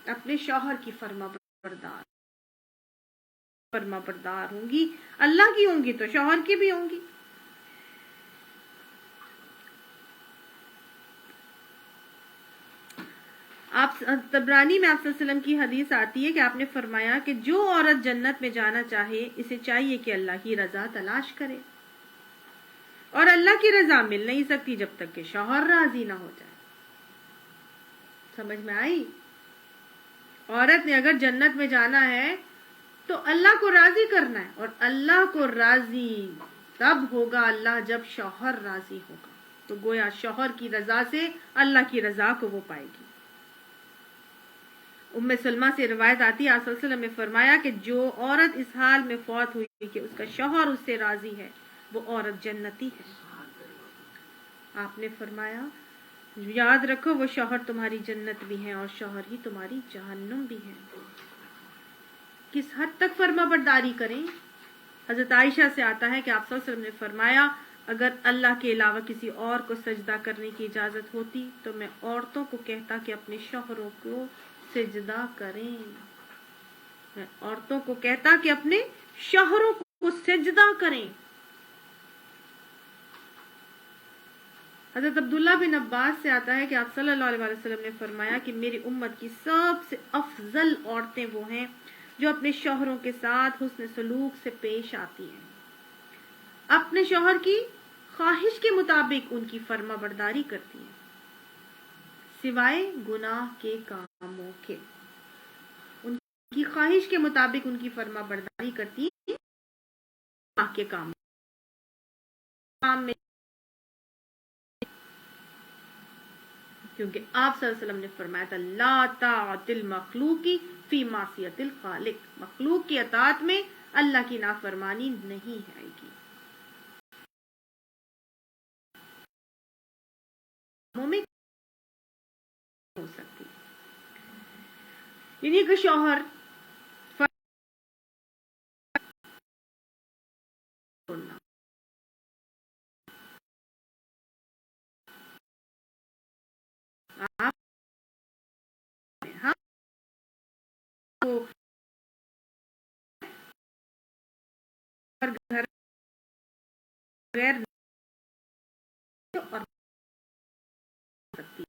اپنے شوہر کی فرما بردار ہوں گی. اللہ کی ہوں گی تو شوہر کی بھی ہوں گی. طبرانی میں آپ صلی اللہ علیہ وسلم کی حدیث آتی ہے کہ آپ نے فرمایا کہ جو عورت جنت میں جانا چاہے اسے چاہیے کہ اللہ کی رضا تلاش کرے، اور اللہ کی رضا مل نہیں سکتی جب تک کہ شوہر راضی نہ ہو جائے. سمجھ میں آئی؟ عورت نے اگر جنت میں جانا ہے تو اللہ کو راضی کرنا ہے، اور اللہ کو راضی تب ہوگا اللہ جب شوہر راضی ہوگا. تو گویا شوہر کی رضا سے اللہ کی رضا کو وہ پائے گی. ام سلمہ سے روایت آتی ہے آپ صلی اللہ علیہ وسلم نے فرمایا کہ جو عورت اس حال میں فوت ہوئی کہ اس کا شوہر اس سے راضی ہے وہ عورت جنتی ہے. آپ نے فرمایا یاد رکھو وہ شوہر تمہاری جنت بھی ہیں اور شوہر ہی تمہاری جہنم بھی ہے. کس حد تک فرما برداری کریں؟ حضرت عائشہ سے آتا ہے کہ آپ صلی اللہ علیہ وسلم نے فرمایا اگر اللہ کے علاوہ کسی اور کو سجدہ کرنے کی اجازت ہوتی تو میں عورتوں کو کہتا کہ اپنے شوہروں کو سجدہ کریں. میں عورتوں کو کہتا کہ اپنے شوہروں کو سجدہ کریں. حضرت عبداللہ بن عباس سے آتا ہے کہ آپ صلی اللہ علیہ وسلم نے فرمایا کہ میری امت کی سب سے افضل عورتیں وہ ہیں جو اپنے شوہروں کے ساتھ حسن سلوک سے پیش آتی ہیں، اپنے شوہر کی خواہش کے مطابق ان کی فرما برداری کرتی ہیں، سوائے گناہ کے کاموں کے، ان کی خواہش کے مطابق ان کی فرما برداری کرتی ہیں گناہ کے کام میں، کیونکہ آپ صلی اللہ علیہ وسلم نے فرمایا تھا لا طاعت المخلوق فی معصیت الخالق، مخلوق کی اطاعت میں اللہ کی نافرمانی نہیں آئے گی. میں ہو سکتی یعنی کہ شوہر آپ ہاں گھر غیر اور سکتی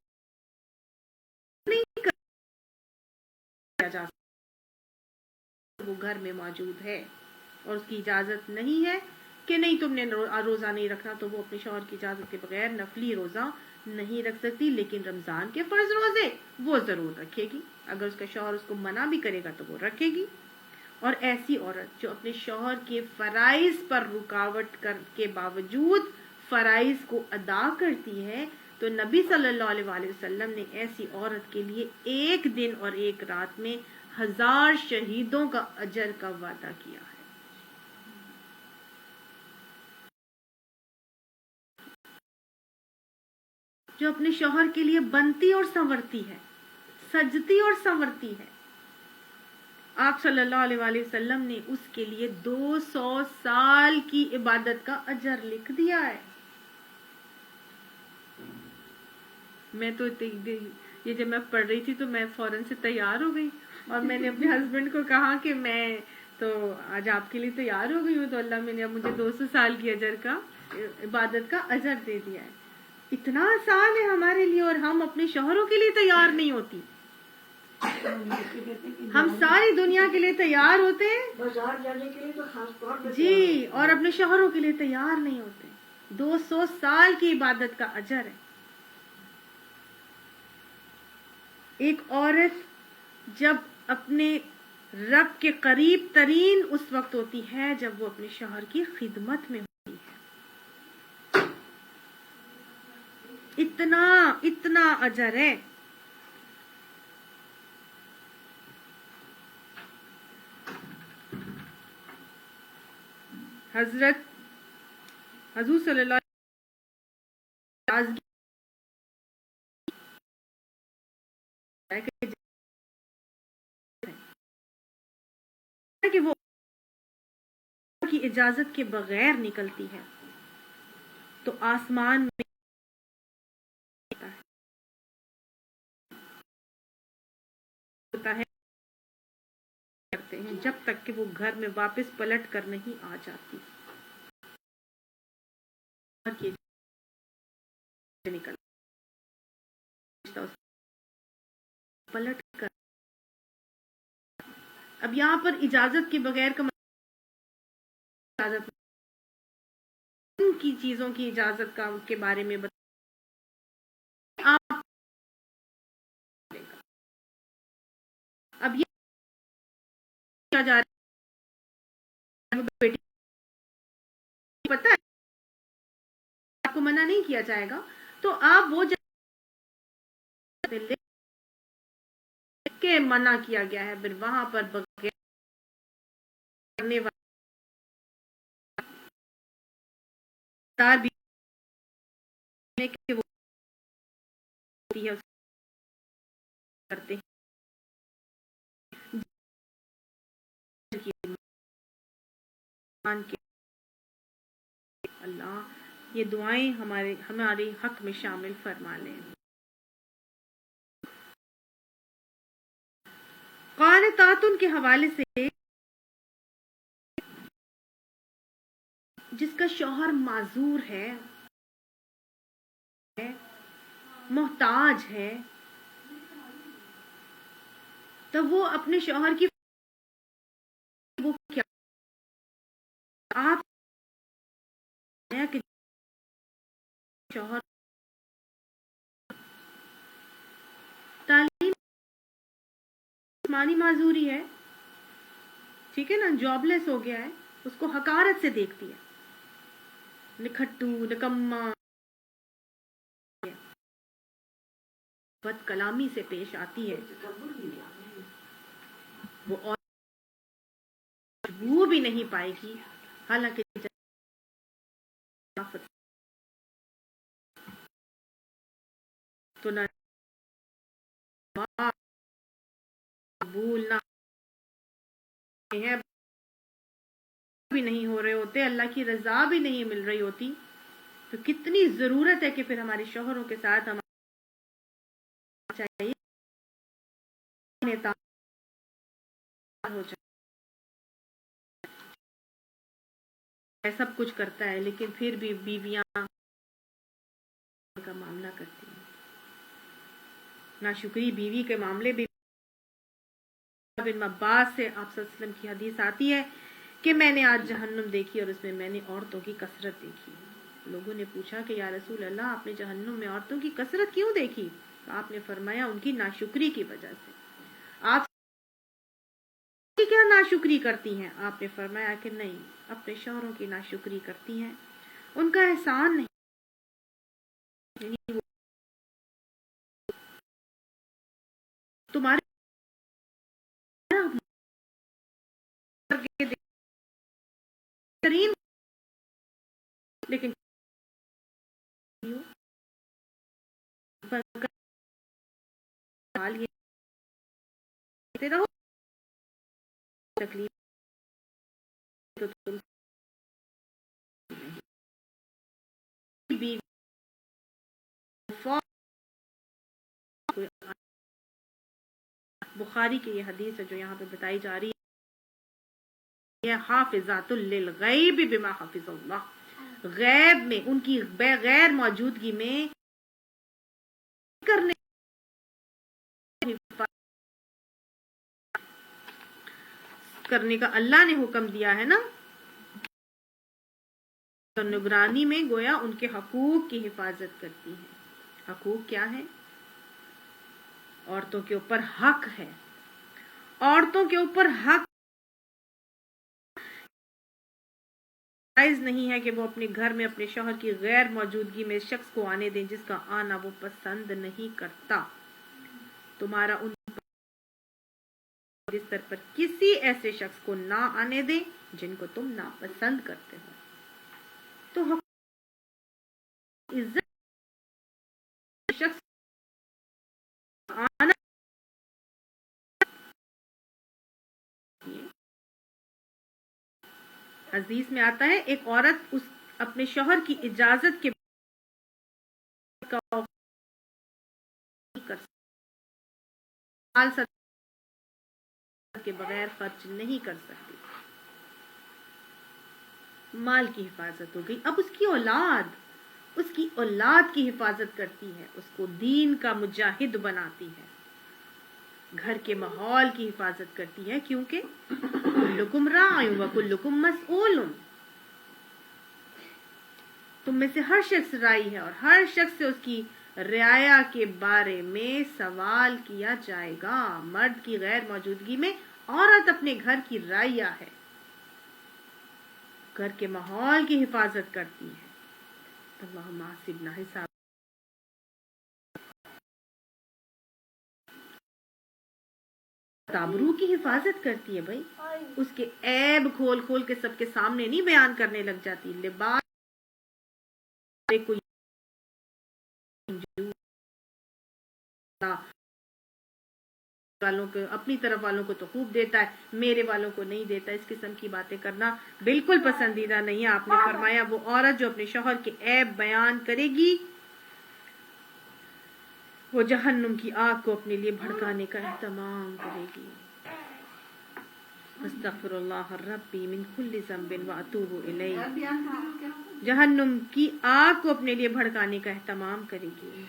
نہیں کیا جا سکتا، وہ گھر میں موجود ہے اور اس کی اجازت نہیں ہے کہ نہیں تم نے روزہ نہیں رکھنا، تو وہ اپنے شوہر کی اجازت کے بغیر نفلی روزہ نہیں رکھ سکتی. لیکن رمضان کے فرض روزے وہ ضرور رکھے گی، اگر اس کا شوہر اس کو منع بھی کرے گا تو وہ رکھے گی. اور ایسی عورت جو اپنے شوہر کے فرائض پر رکاوٹ کے باوجود فرائض کو ادا کرتی ہے، تو نبی صلی اللہ علیہ وآلہ وسلم نے ایسی عورت کے لیے ایک دن اور ایک رات میں 1000 شہیدوں کا اجر کا وعدہ کیا ہے. جو اپنے شوہر کے لیے بنتی اور سنورتی ہے، سجتی اور سنورتی ہے، آپ صلی اللہ علیہ وآلہ وسلم نے اس کے لیے 200 سال کی عبادت کا اجر لکھ دیا ہے. میں تو یہ جب میں پڑھ رہی تھی تو میں فوراً سے تیار ہو گئی، اور میں نے اپنے ہسبینڈ کو کہا کہ میں تو آج آپ کے لیے تیار ہو گئی ہوں، تو اللہ میں نے اب مجھے 200 سال کی اجر کا عبادت کا اجر دے دیا ہے. اتنا آسان ہے ہمارے لیے، اور ہم اپنے شوہروں کے لیے تیار نہیں ہوتی. ہم ساری دنیا کے لیے تیار ہوتے ہیں، بازار جانے کے لیے تو خاص طور پر جی، اور اپنے شوہروں کے لیے تیار نہیں ہوتے. 200 سال کی عبادت کا اجر ہے. ایک عورت جب اپنے رب کے قریب ترین اس وقت ہوتی ہے جب وہ اپنے شوہر کی خدمت میں ہوتی ہے. اتنا اجر ہے. حضور صلی اللہ علیہ وسلم کہ وہ کی اجازت کے بغیر نکلتی ہے تو آسمان میں ہوتا ہے کرتے ہیں جب تک کہ وہ گھر میں واپس پلٹ کر نہیں آ جاتی. نکل پلٹ کر. اب یہاں پر اجازت کے بغیر کا اجازت ان کی چیزوں کی اجازت کا کے بارے میں آپ اب یہ کیا جا رہا ہے، بیٹی پتہ ہے آپ کو منع نہیں کیا جائے گا، تو آپ وہ کہ منع کیا گیا ہے، پھر وہاں پر بغیر کرنے والا وہ کرتے ہیں اللہ یہ دعائیں ہمارے حق میں شامل فرما لیں. قانتاتن کے حوالے سے جس کا شوہر معذور ہے، محتاج ہے، تو وہ اپنے شوہر کی آپ کہ شوہر تعلیم جسمانی معذوری ہے، ٹھیک ہے نا، جاب لیس ہو گیا ہے، اس کو حقارت سے دیکھتی ہے، نکھٹو نکما بد کلامی سے پیش آتی ہے، وہ اور وہ بھی نہیں پائے گی، حالانکہ تو نہ بھولنا ہے بھی نہیں ہو رہے ہوتے، اللہ کی رضا بھی نہیں مل رہی ہوتی، تو کتنی ضرورت ہے کہ پھر ہمارے شوہروں کے ساتھ ہم چاہیے ہو جائے، سب کچھ کرتا ہے لیکن پھر بھی بیویاں کا معاملہ کرتی ہیں، ناشکری بیوی کے معاملے بھی بن عباس سے آپ صلی اللہ علیہ وسلم کی حدیث آتی ہے کہ میں نے آج جہنم دیکھی اور اس میں میں نے عورتوں کی کثرت دیکھی۔ لوگوں نے پوچھا کہ یا رسول اللہ، آپ نے جہنم میں عورتوں کی کثرت کیوں دیکھی؟ تو آپ نے فرمایا ان کی ناشکری کی وجہ سے۔ آپ کیا ناشکری کرتی ہیں؟ آپ نے فرمایا کہ نہیں، اپنے شوہروں کی ناشکری کرتی ہیں، ان کا احسان نہیں، تمہارے لیکن رہو تکلیف بخاری کی یہ حدیث ہے جو یہاں پہ بتائی جا رہی ہے، حافظات للغیب بما حفظ اللہ، غیب میں ان کی بغیر موجودگی میں کرنے کا اللہ نے حکم دیا ہے نا، تو نگرانی میں گویا ان کے حقوق کی حفاظت کرتی ہے۔ حقوق کیا ہے؟ عورتوں کے اوپر حق ہے، عورتوں کے اوپر حق جائز نہیں ہے کہ وہ اپنے گھر میں اپنے شوہر کی غیر موجودگی میں شخص کو آنے دیں جس کا آنا وہ پسند نہیں کرتا۔ تمہارا ان بستر پر کسی ایسے شخص کو نہ آنے دیں جن کو تم ناپسند کرتے ہو۔ تو عزت شخص آنا حدیث میں آتا ہے ایک عورت اس اپنے شوہر کی اجازت کے بغیر خرچ نہیں کر سکتی۔ مال کی حفاظت ہو گئی، اب اس کی اولاد کی حفاظت کرتی ہے، اس کو دین کا مجاہد بناتی ہے، گھر کے ماحول کی حفاظت کرتی ہے، کیونکہ کلکم راع و کلکم مسئول، تم میں سے ہر شخص راعی ہے اور ہر شخص سے اس کی رعایا کے بارے میں سوال کیا جائے گا۔ مرد کی غیر موجودگی میں عورت اپنے گھر کی رعایا ہے، گھر کے ماحول کی حفاظت کرتی ہے۔ اللہم حسبنا حساب تابرو کی حفاظت کرتی ہے، بھائی اس کے عیب کھول کھول کے سب کے سامنے نہیں بیان کرنے لگ جاتی، لباس والوں کو اپنی طرف والوں کو تو خوب دیتا ہے، میرے والوں کو نہیں دیتا، اس قسم کی باتیں کرنا بالکل پسندیدہ نہیں ہے۔ آپ نے فرمایا وہ عورت جو اپنے شوہر کے عیب بیان کرے گی وہ جہنم کی آگ کو اپنے لیے بھڑکانے کا اہتمام کرے گی۔ استغفر اللہ ربی من کل ذنب واتوب الیہ، جہنم کی آگ کو اپنے لیے بھڑکانے کا اہتمام کرے گی۔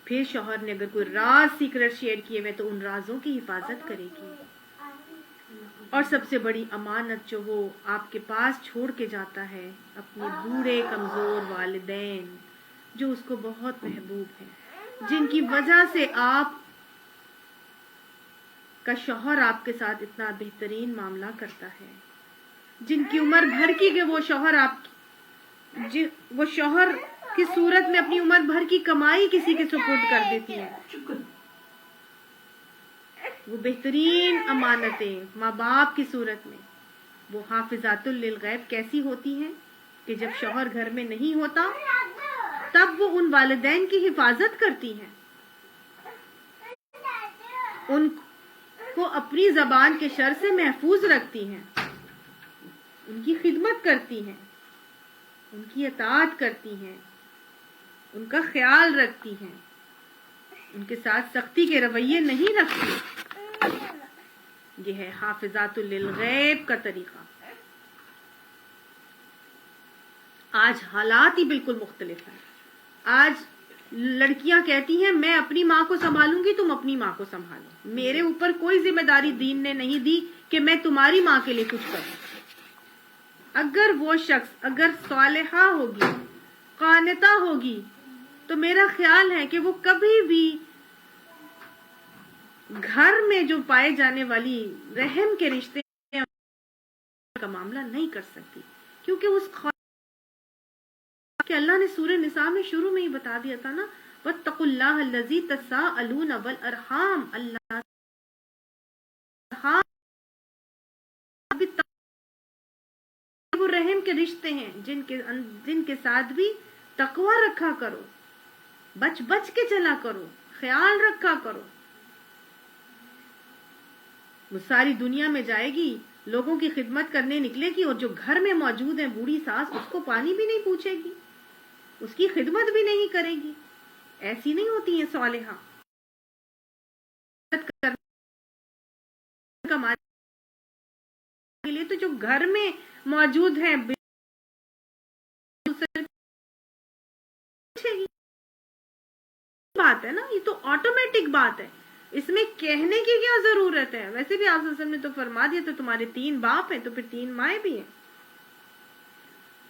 پھر شوہر نے اگر کوئی راز سیکرٹ شیئر کیے ہوئے تو ان رازوں کی حفاظت کرے گی، اور سب سے بڑی امانت جو وہ آپ کے پاس چھوڑ کے جاتا ہے، اپنے بوڑھے کمزور والدین جو اس کو بہت محبوب ہیں، جن کی وجہ سے آپ کا شوہر آپ کے ساتھ اتنا بہترین معاملہ کرتا ہے، جن کی عمر بھر کی کہ وہ شوہر کی صورت میں اپنی عمر بھر کی کمائی کسی کے سپرد کر دیتی ہے. وہ بہترین امانتیں ماں باپ کی صورت میں وہ حافظات للغیب کیسی ہوتی ہیں کہ جب شوہر گھر میں نہیں ہوتا تب وہ ان والدین کی حفاظت کرتی ہیں، ان کو اپنی زبان کے شر سے محفوظ رکھتی ہیں، ان کی خدمت کرتی ہیں، ان کی اطاعت کرتی ہیں، ان کا خیال رکھتی ہیں، ان کے ساتھ سختی کے رویے نہیں رکھتی. یہ ہے حافظات للغیب کا طریقہ. آج حالات ہی بالکل مختلف ہیں. آج لڑکیاں کہتی ہیں میں اپنی ماں کو سنبھالوں گی، تم اپنی ماں کو سنبھالو، میرے اوپر کوئی ذمہ داری دین نے نہیں دی کہ میں تمہاری ماں کے لیے کچھ کروں. اگر وہ شخص اگر صالحہ ہوگی، قانتہ ہوگی، تو میرا خیال ہے کہ وہ کبھی بھی گھر میں جو پائے جانے والی رحم کے رشتے کا معاملہ نہیں کر سکتی، کیونکہ اس کہ اللہ نے سورہ نساء میں شروع میں ہی بتا دیا تھا نا، وَاتَّقُوا اللَّهَ الَّذِي تَسَاءَلُونَ وَالْأَرْحَامَ، اللہ وہ رحم کے رشتے ہیں جن کے ساتھ بھی تقوی رکھا کرو، بچ بچ کے چلا کرو، خیال رکھا کرو. وہ ساری دنیا میں جائے گی، لوگوں کی خدمت کرنے نکلے گی، اور جو گھر میں موجود ہیں بوڑھی ساس اس کو پانی بھی نہیں پوچھے گی، اس کی خدمت بھی نہیں کرے گی. ایسی نہیں ہوتی ہیں صالحہ. کے لیے تو جو گھر میں موجود ہیں بات ہے نا، یہ تو آٹومیٹک بات ہے، اس میں کہنے کی کیا ضرورت ہے. ویسے بھی آپ صلی اللہ علیہ وسلم نے تو فرما دیا، تو تمہارے 3 باپ ہیں تو پھر 3 مائیں بھی ہیں.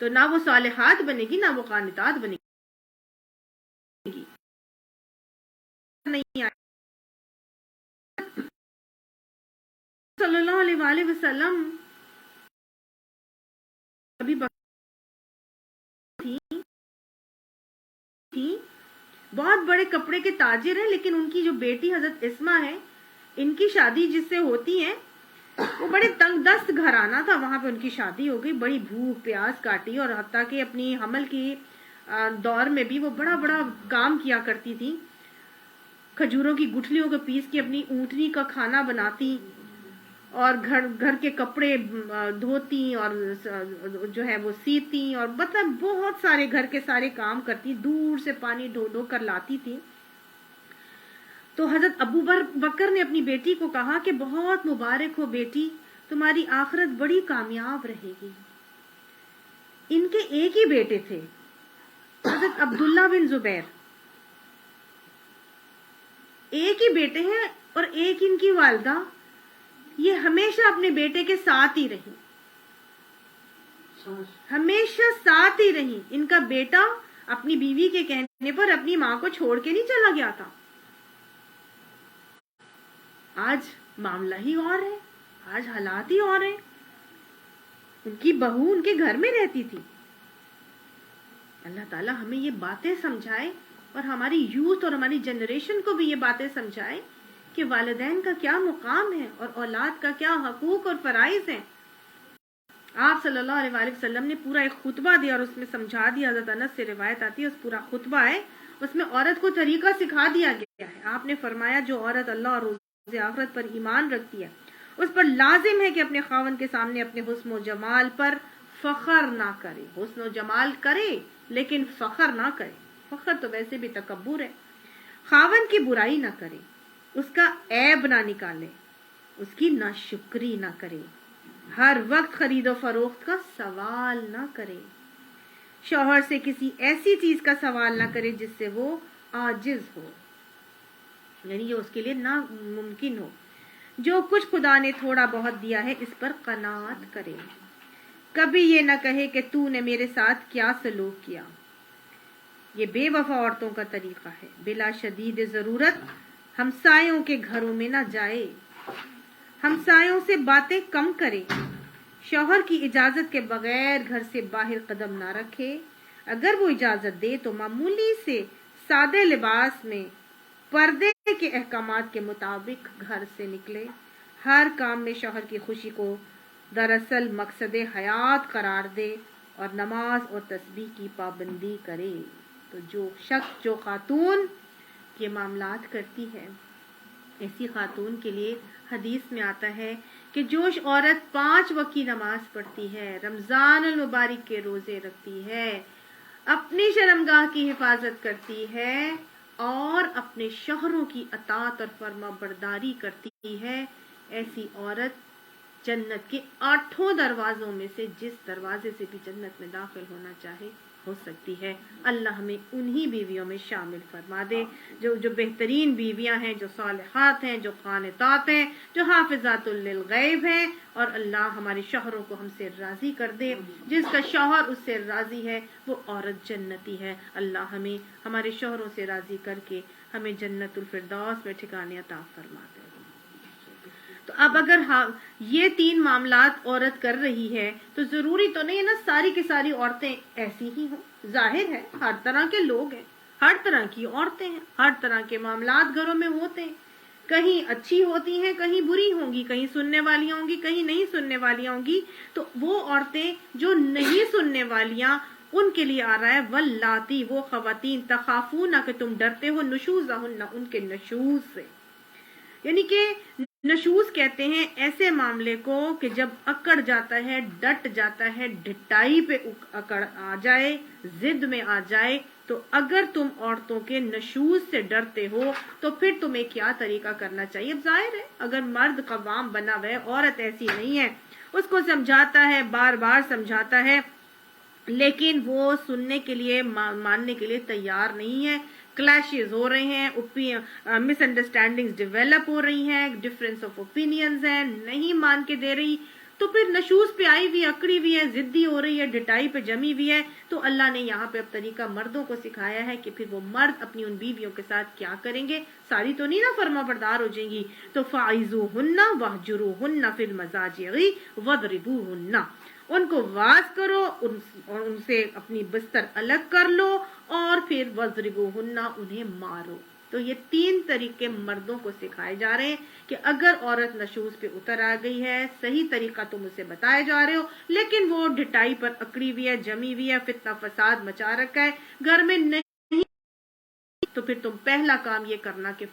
تو نہ وہ صالحات بنے گی، نہ وہ قانتات بنے گی. نہیں صلی اللہ علیہ وآلہ وسلم ابھی تھی، بہت بڑے کپڑے کے تاجر ہیں، لیکن ان کی جو بیٹی حضرت اسما ہے، ان کی شادی جس سے ہوتی ہے وہ بڑے تنگ دست گھرانہ تھا، وہاں پہ ان کی شادی ہو گئی. بڑی بھوک پیاس کاٹی، اور حتیٰ کہ اپنی حمل کی دور میں بھی وہ بڑا بڑا کام کیا کرتی تھی. کھجوروں کی گٹھلیوں کو پیس کے اپنی اونٹنی کا کھانا بناتی، اور گھر کے کپڑے دھوتی، اور جو ہے وہ سیتی، اور مطلب بہت سارے گھر کے سارے کام کرتی، دور سے پانی ڈھو ڈھو کر لاتی تھی. تو حضرت ابو بکر نے اپنی بیٹی کو کہا کہ بہت مبارک ہو بیٹی، تمہاری آخرت بڑی کامیاب رہے گی. ان کے ایک ہی بیٹے تھے، حضرت عبداللہ بن زبیر. ایک ہی بیٹے ہیں اور ایک ان کی والدہ، یہ ہمیشہ اپنے بیٹے کے ساتھ ہی رہی، ہمیشہ ساتھ ہی رہی. ان کا بیٹا اپنی بیوی کے کہنے پر اپنی ماں کو چھوڑ کے نہیں چلا گیا تھا. آج معاملہ ہی اور ہے، آج حالات ہی اور ہیں. ان کی بہو ان کے گھر میں رہتی تھی. اللہ تعالیٰ ہمیں یہ باتیں سمجھائے، اور ہماری یوتھ اور ہماری جنریشن کو بھی یہ باتیں سمجھائے کہ والدین کا کیا مقام ہے اور اولاد کا کیا حقوق اور فرائض ہیں. آپ صلی اللہ علیہ وآلہ وسلم نے پورا ایک خطبہ دیا اور اس میں سمجھا دیا. حضرت انس سے روایت آتی ہے، اس پورا خطبہ ہے، اس میں عورت کو طریقہ سکھا دیا گیا ہے. آپ نے فرمایا جو عورت اللہ اور روز آخرت پر ایمان رکھتی ہے اس پر لازم ہے کہ اپنے خاوند کے سامنے اپنے حسن و جمال پر فخر نہ کرے. حسن و جمال کرے لیکن فخر نہ کرے، فخر تو ویسے بھی تکبر ہے. خاوند کی برائی نہ کرے، اس کا عیب نہ نکالے، اس کی ناشکری نہ کرے، ہر وقت خرید و فروخت کا سوال نہ کرے، شوہر سے کسی ایسی چیز کا سوال نہ کرے جس سے وہ عاجز ہو، یعنی یہ اس کے لیے ناممکن ہو. جو کچھ خدا نے تھوڑا بہت دیا ہے اس پر قناعت کرے، کبھی یہ نہ کہے کہ تو نے میرے ساتھ کیا سلوک کیا۔ یہ بے وفا عورتوں کا طریقہ ہے۔ بلا شدید ضرورت ہمسایوں کے گھروں میں نہ جائے، ہمسایوں سے باتیں کم کرے، شوہر کی اجازت کے بغیر گھر سے باہر قدم نہ رکھے، اگر وہ اجازت دے تو معمولی سے سادے لباس میں پردے کے احکامات کے مطابق گھر سے نکلے، ہر کام میں شوہر کی خوشی کو دراصل مقصد حیات قرار دے اور نماز اور تسبیح کی پابندی کرے۔ تو جو خاتون یہ معاملات کرتی ہے، ایسی خاتون کے لیے حدیث میں آتا ہے کہ جو عورت 5 وقت کی نماز پڑھتی ہے، رمضان المبارک کے روزے رکھتی ہے، اپنی شرمگاہ کی حفاظت کرتی ہے اور اپنے شوہروں کی اطاعت اور فرما برداری کرتی ہے، ایسی عورت جنت کے 8 دروازوں میں سے جس دروازے سے بھی جنت میں داخل ہونا چاہے ہو سکتی ہے۔ اللہ ہمیں انہی بیویوں میں شامل فرما دے جو بہترین بیویاں ہیں، جو صالحات ہیں، جو قانتات ہیں، جو حافظات للغیب ہیں، اور اللہ ہمارے شوہروں کو ہم سے راضی کر دے۔ جس کا شوہر اس سے راضی ہے وہ عورت جنتی ہے۔ اللہ ہمیں ہمارے شوہروں سے راضی کر کے ہمیں جنت الفردوس میں ٹھکانے عطا فرما دے۔ تو اب اگر یہ 3 معاملات عورت کر رہی ہے تو ضروری تو نہیں ہے نا ساری کی ساری عورتیں ایسی ہی ہوں۔ ظاہر ہے ہر طرح کے لوگ ہیں، ہر طرح کی عورتیں ہیں، ہر طرح کے معاملات گھروں میں ہوتے ہیں، کہیں اچھی ہوتی ہیں، کہیں بری ہوں گی، کہیں سننے والی ہوں گی، کہیں نہیں سننے والی ہوں گی۔ تو وہ عورتیں جو نہیں سننے والیاں، ان کے لیے آ رہا ہے واللاتی، وہ خواتین تخافون کہ تم ڈرتے ہو نشوزہن، ان کے نشوز سے، یعنی کہ نشوز کہتے ہیں ایسے معاملے کو کہ جب اکڑ جاتا ہے، ڈٹ جاتا ہے، ڈٹائی پہ اکڑ آ جائے، ضد میں آ جائے، تو اگر تم عورتوں کے نشوز سے ڈرتے ہو تو پھر تمہیں کیا طریقہ کرنا چاہیے؟ اب ظاہر ہے اگر مرد قوام بنا ہوا ہے، عورت ایسی نہیں ہے، اس کو سمجھاتا ہے، بار بار سمجھاتا ہے، لیکن وہ سننے کے لیے ماننے کے لیے تیار نہیں ہے، کلیشز ہو رہے ہیں، مس انڈرسٹینڈنگز ڈیولپ ہو رہی ہیں، ڈفرینس آف اوپینینز ہیں، نہیں مان کے دے رہی، تو پھر نشوز پہ آئی ہوئی، اکڑی ہوئی ہے، ضدی ہو رہی ہے، ڈٹائی پہ جمی ہوئی ہے۔ تو اللہ نے یہاں پہ اب طریقہ مردوں کو سکھایا ہے کہ پھر وہ مرد اپنی ان بیویوں کے ساتھ کیا کریں گے، ساری تو نہیں نا فرما بردار ہو جائیں گی، تو فَعِظُوهُنَّ وَاهْجُرُوهُنَّ فِي الْمَضَاجِعِ وَاضْرِبُوهُنَّ، ان کو واز کرو اور ان سے اپنی بستر الگ کر لو، اور پھر وَاضْرِبُوهُنَّ، انہیں مارو۔ تو یہ 3 طریقے مردوں کو سکھائے جا رہے ہیں کہ اگر عورت نشوز پہ اتر آ گئی ہے، صحیح طریقہ تم اسے بتائے جا رہے ہو، لیکن وہ ڈٹائی پر اکڑی ہوئی ہے، جمی ہوئی ہے، فتنہ فساد مچا رکھا ہے گھر میں، نہیں، تو پھر تم پہلا کام یہ کرنا کہ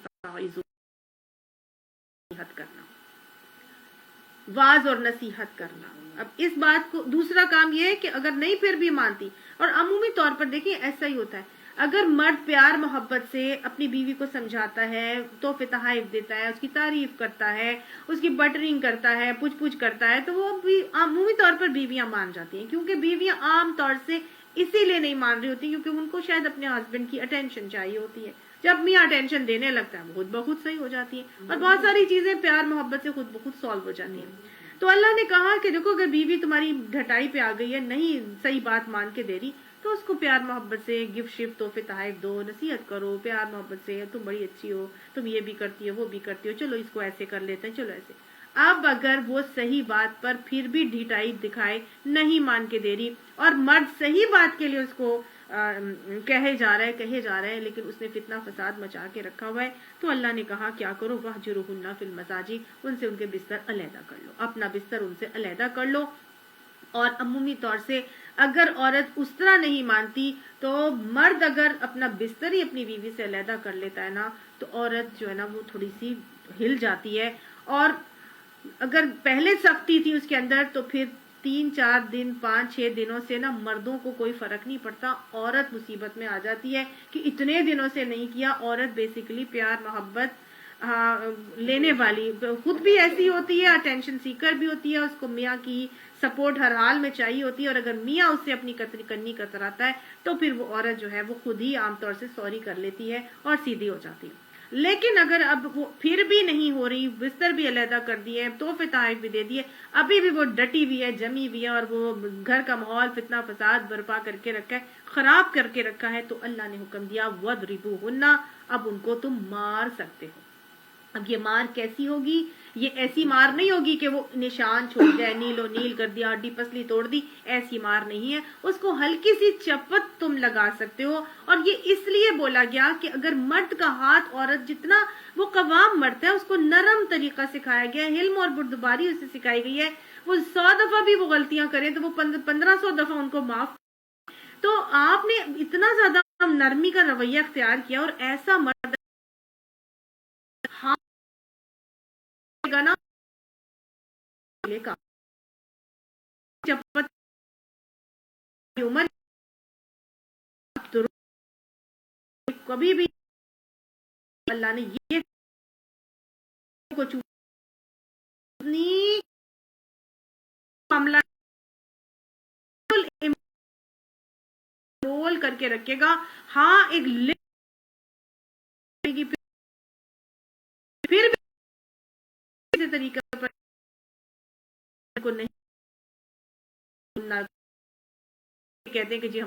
نصیحت کرنا، واز اور نصیحت کرنا۔ اب اس بات کو دوسرا کام یہ ہے کہ اگر نہیں پھر بھی مانتی، اور عمومی طور پر دیکھیں ایسا ہی ہوتا ہے، اگر مرد پیار محبت سے اپنی بیوی کو سمجھاتا ہے، تحفے تحائف دیتا ہے، اس کی تعریف کرتا ہے، اس کی بٹرنگ کرتا ہے، پوچھ پوچھ کرتا ہے، تو وہ بھی عمومی طور پر بیویاں مان جاتی ہیں، کیونکہ بیویاں عام طور سے اسی لیے نہیں مان رہی ہوتی کیونکہ ان کو شاید اپنے ہسبینڈ کی اٹینشن چاہیے ہوتی ہے۔ جب میاں اٹینشن دینے لگتا ہے وہ خود بخود صحیح ہو جاتی ہے، اور بہت ساری چیزیں پیار محبت سے خود بخود سالو ہو جاتی ہیں۔ تو اللہ نے کہا کہ دیکھو اگر بیوی تمہاری ڈھٹائی پہ آ گئی ہے، نہیں صحیح بات مان کے دے رہی، تو اس کو پیار محبت سے گفٹ شفٹ تحفے تحائف دو، نصیحت کرو پیار محبت سے، تم بڑی اچھی ہو، تم یہ بھی کرتی ہو، وہ بھی کرتی ہو، چلو اس کو ایسے کر لیتے ہیں، چلو ایسے۔ اب اگر وہ صحیح بات پر پھر بھی ڈھٹائی دکھائے، نہیں مان کے دے رہی، اور مرد صحیح بات کے لیے اس کو کہے جا رہا ہے لیکن اس نے فتنہ فساد مچا کے رکھا ہوا ہے، تو اللہ نے کہا کیا کرو، وَاهْجُرُوهُنَّ فِي الْمَضَاجِعِ، ان سے ان کے بستر علیحدہ کر لو، اپنا بستر ان سے علیحدہ کر لو۔ اور عمومی طور سے اگر عورت اس طرح نہیں مانتی تو مرد اگر اپنا بستر ہی اپنی بیوی سے علیحدہ کر لیتا ہے نا، تو عورت جو ہے نا وہ تھوڑی سی ہل جاتی ہے، اور اگر پہلے سختی تھی اس کے اندر تو پھر 3-4 دن 5-6 دنوں سے نا مردوں کو کوئی فرق نہیں پڑتا، عورت مصیبت میں آ جاتی ہے کہ اتنے دنوں سے نہیں کیا۔ عورت بیسیکلی پیار محبت لینے والی خود بھی ایسی ہوتی ہے، اٹینشن سیکر بھی ہوتی ہے، اس کو میاں کی سپورٹ ہر حال میں چاہیے ہوتی ہے، اور اگر میاں اس سے اپنی کنی کتراتا ہے تو پھر وہ عورت جو ہے وہ خود ہی عام طور سے سوری کر لیتی ہے اور سیدھی ہو جاتی ہے۔ لیکن اگر اب وہ پھر بھی نہیں ہو رہی، بستر بھی علیحدہ کر دیے، تحفے تحائف بھی دے دیے، ابھی بھی وہ ڈٹی ہوئی ہے، جمی ہوئی ہے، اور وہ گھر کا ماحول فتنہ فساد برپا کر کے رکھا ہے، خراب کر کے رکھا ہے، تو اللہ نے حکم دیا وَضْرِبُوهُنَّ، اب ان کو تم مار سکتے ہو۔ اب یہ مار کیسی ہوگی؟ یہ ایسی مار نہیں ہوگی کہ وہ نشان چھوڑ جائے، نیل و نیل کر دیا، ہڈی پسلی توڑ دی، ایسی مار نہیں ہے۔ اس کو ہلکی سی چپت تم لگا سکتے ہو، اور یہ اس لیے بولا گیا کہ اگر مرد کا ہاتھ عورت جتنا وہ قوام مرد ہے اس کو نرم طریقہ سکھایا گیا ہے، علم اور بردباری اسے سکھائی گئی ہے، وہ 100 دفعہ بھی وہ غلطیاں کریں تو وہ 1500 دفعہ ان کو معاف۔ تو آپ نے اتنا زیادہ نرمی کا رویہ اختیار کیا، اور ایسا مرد ہاں گا نا کا چپت کی عمر کبھی بھی اللہ نے یہ کو چونی معاملہ رول کر کے رکھے گا، ہاں ایک پھر بھی کسی طریقے پر کو نہیں کہتے ہیں کہ جی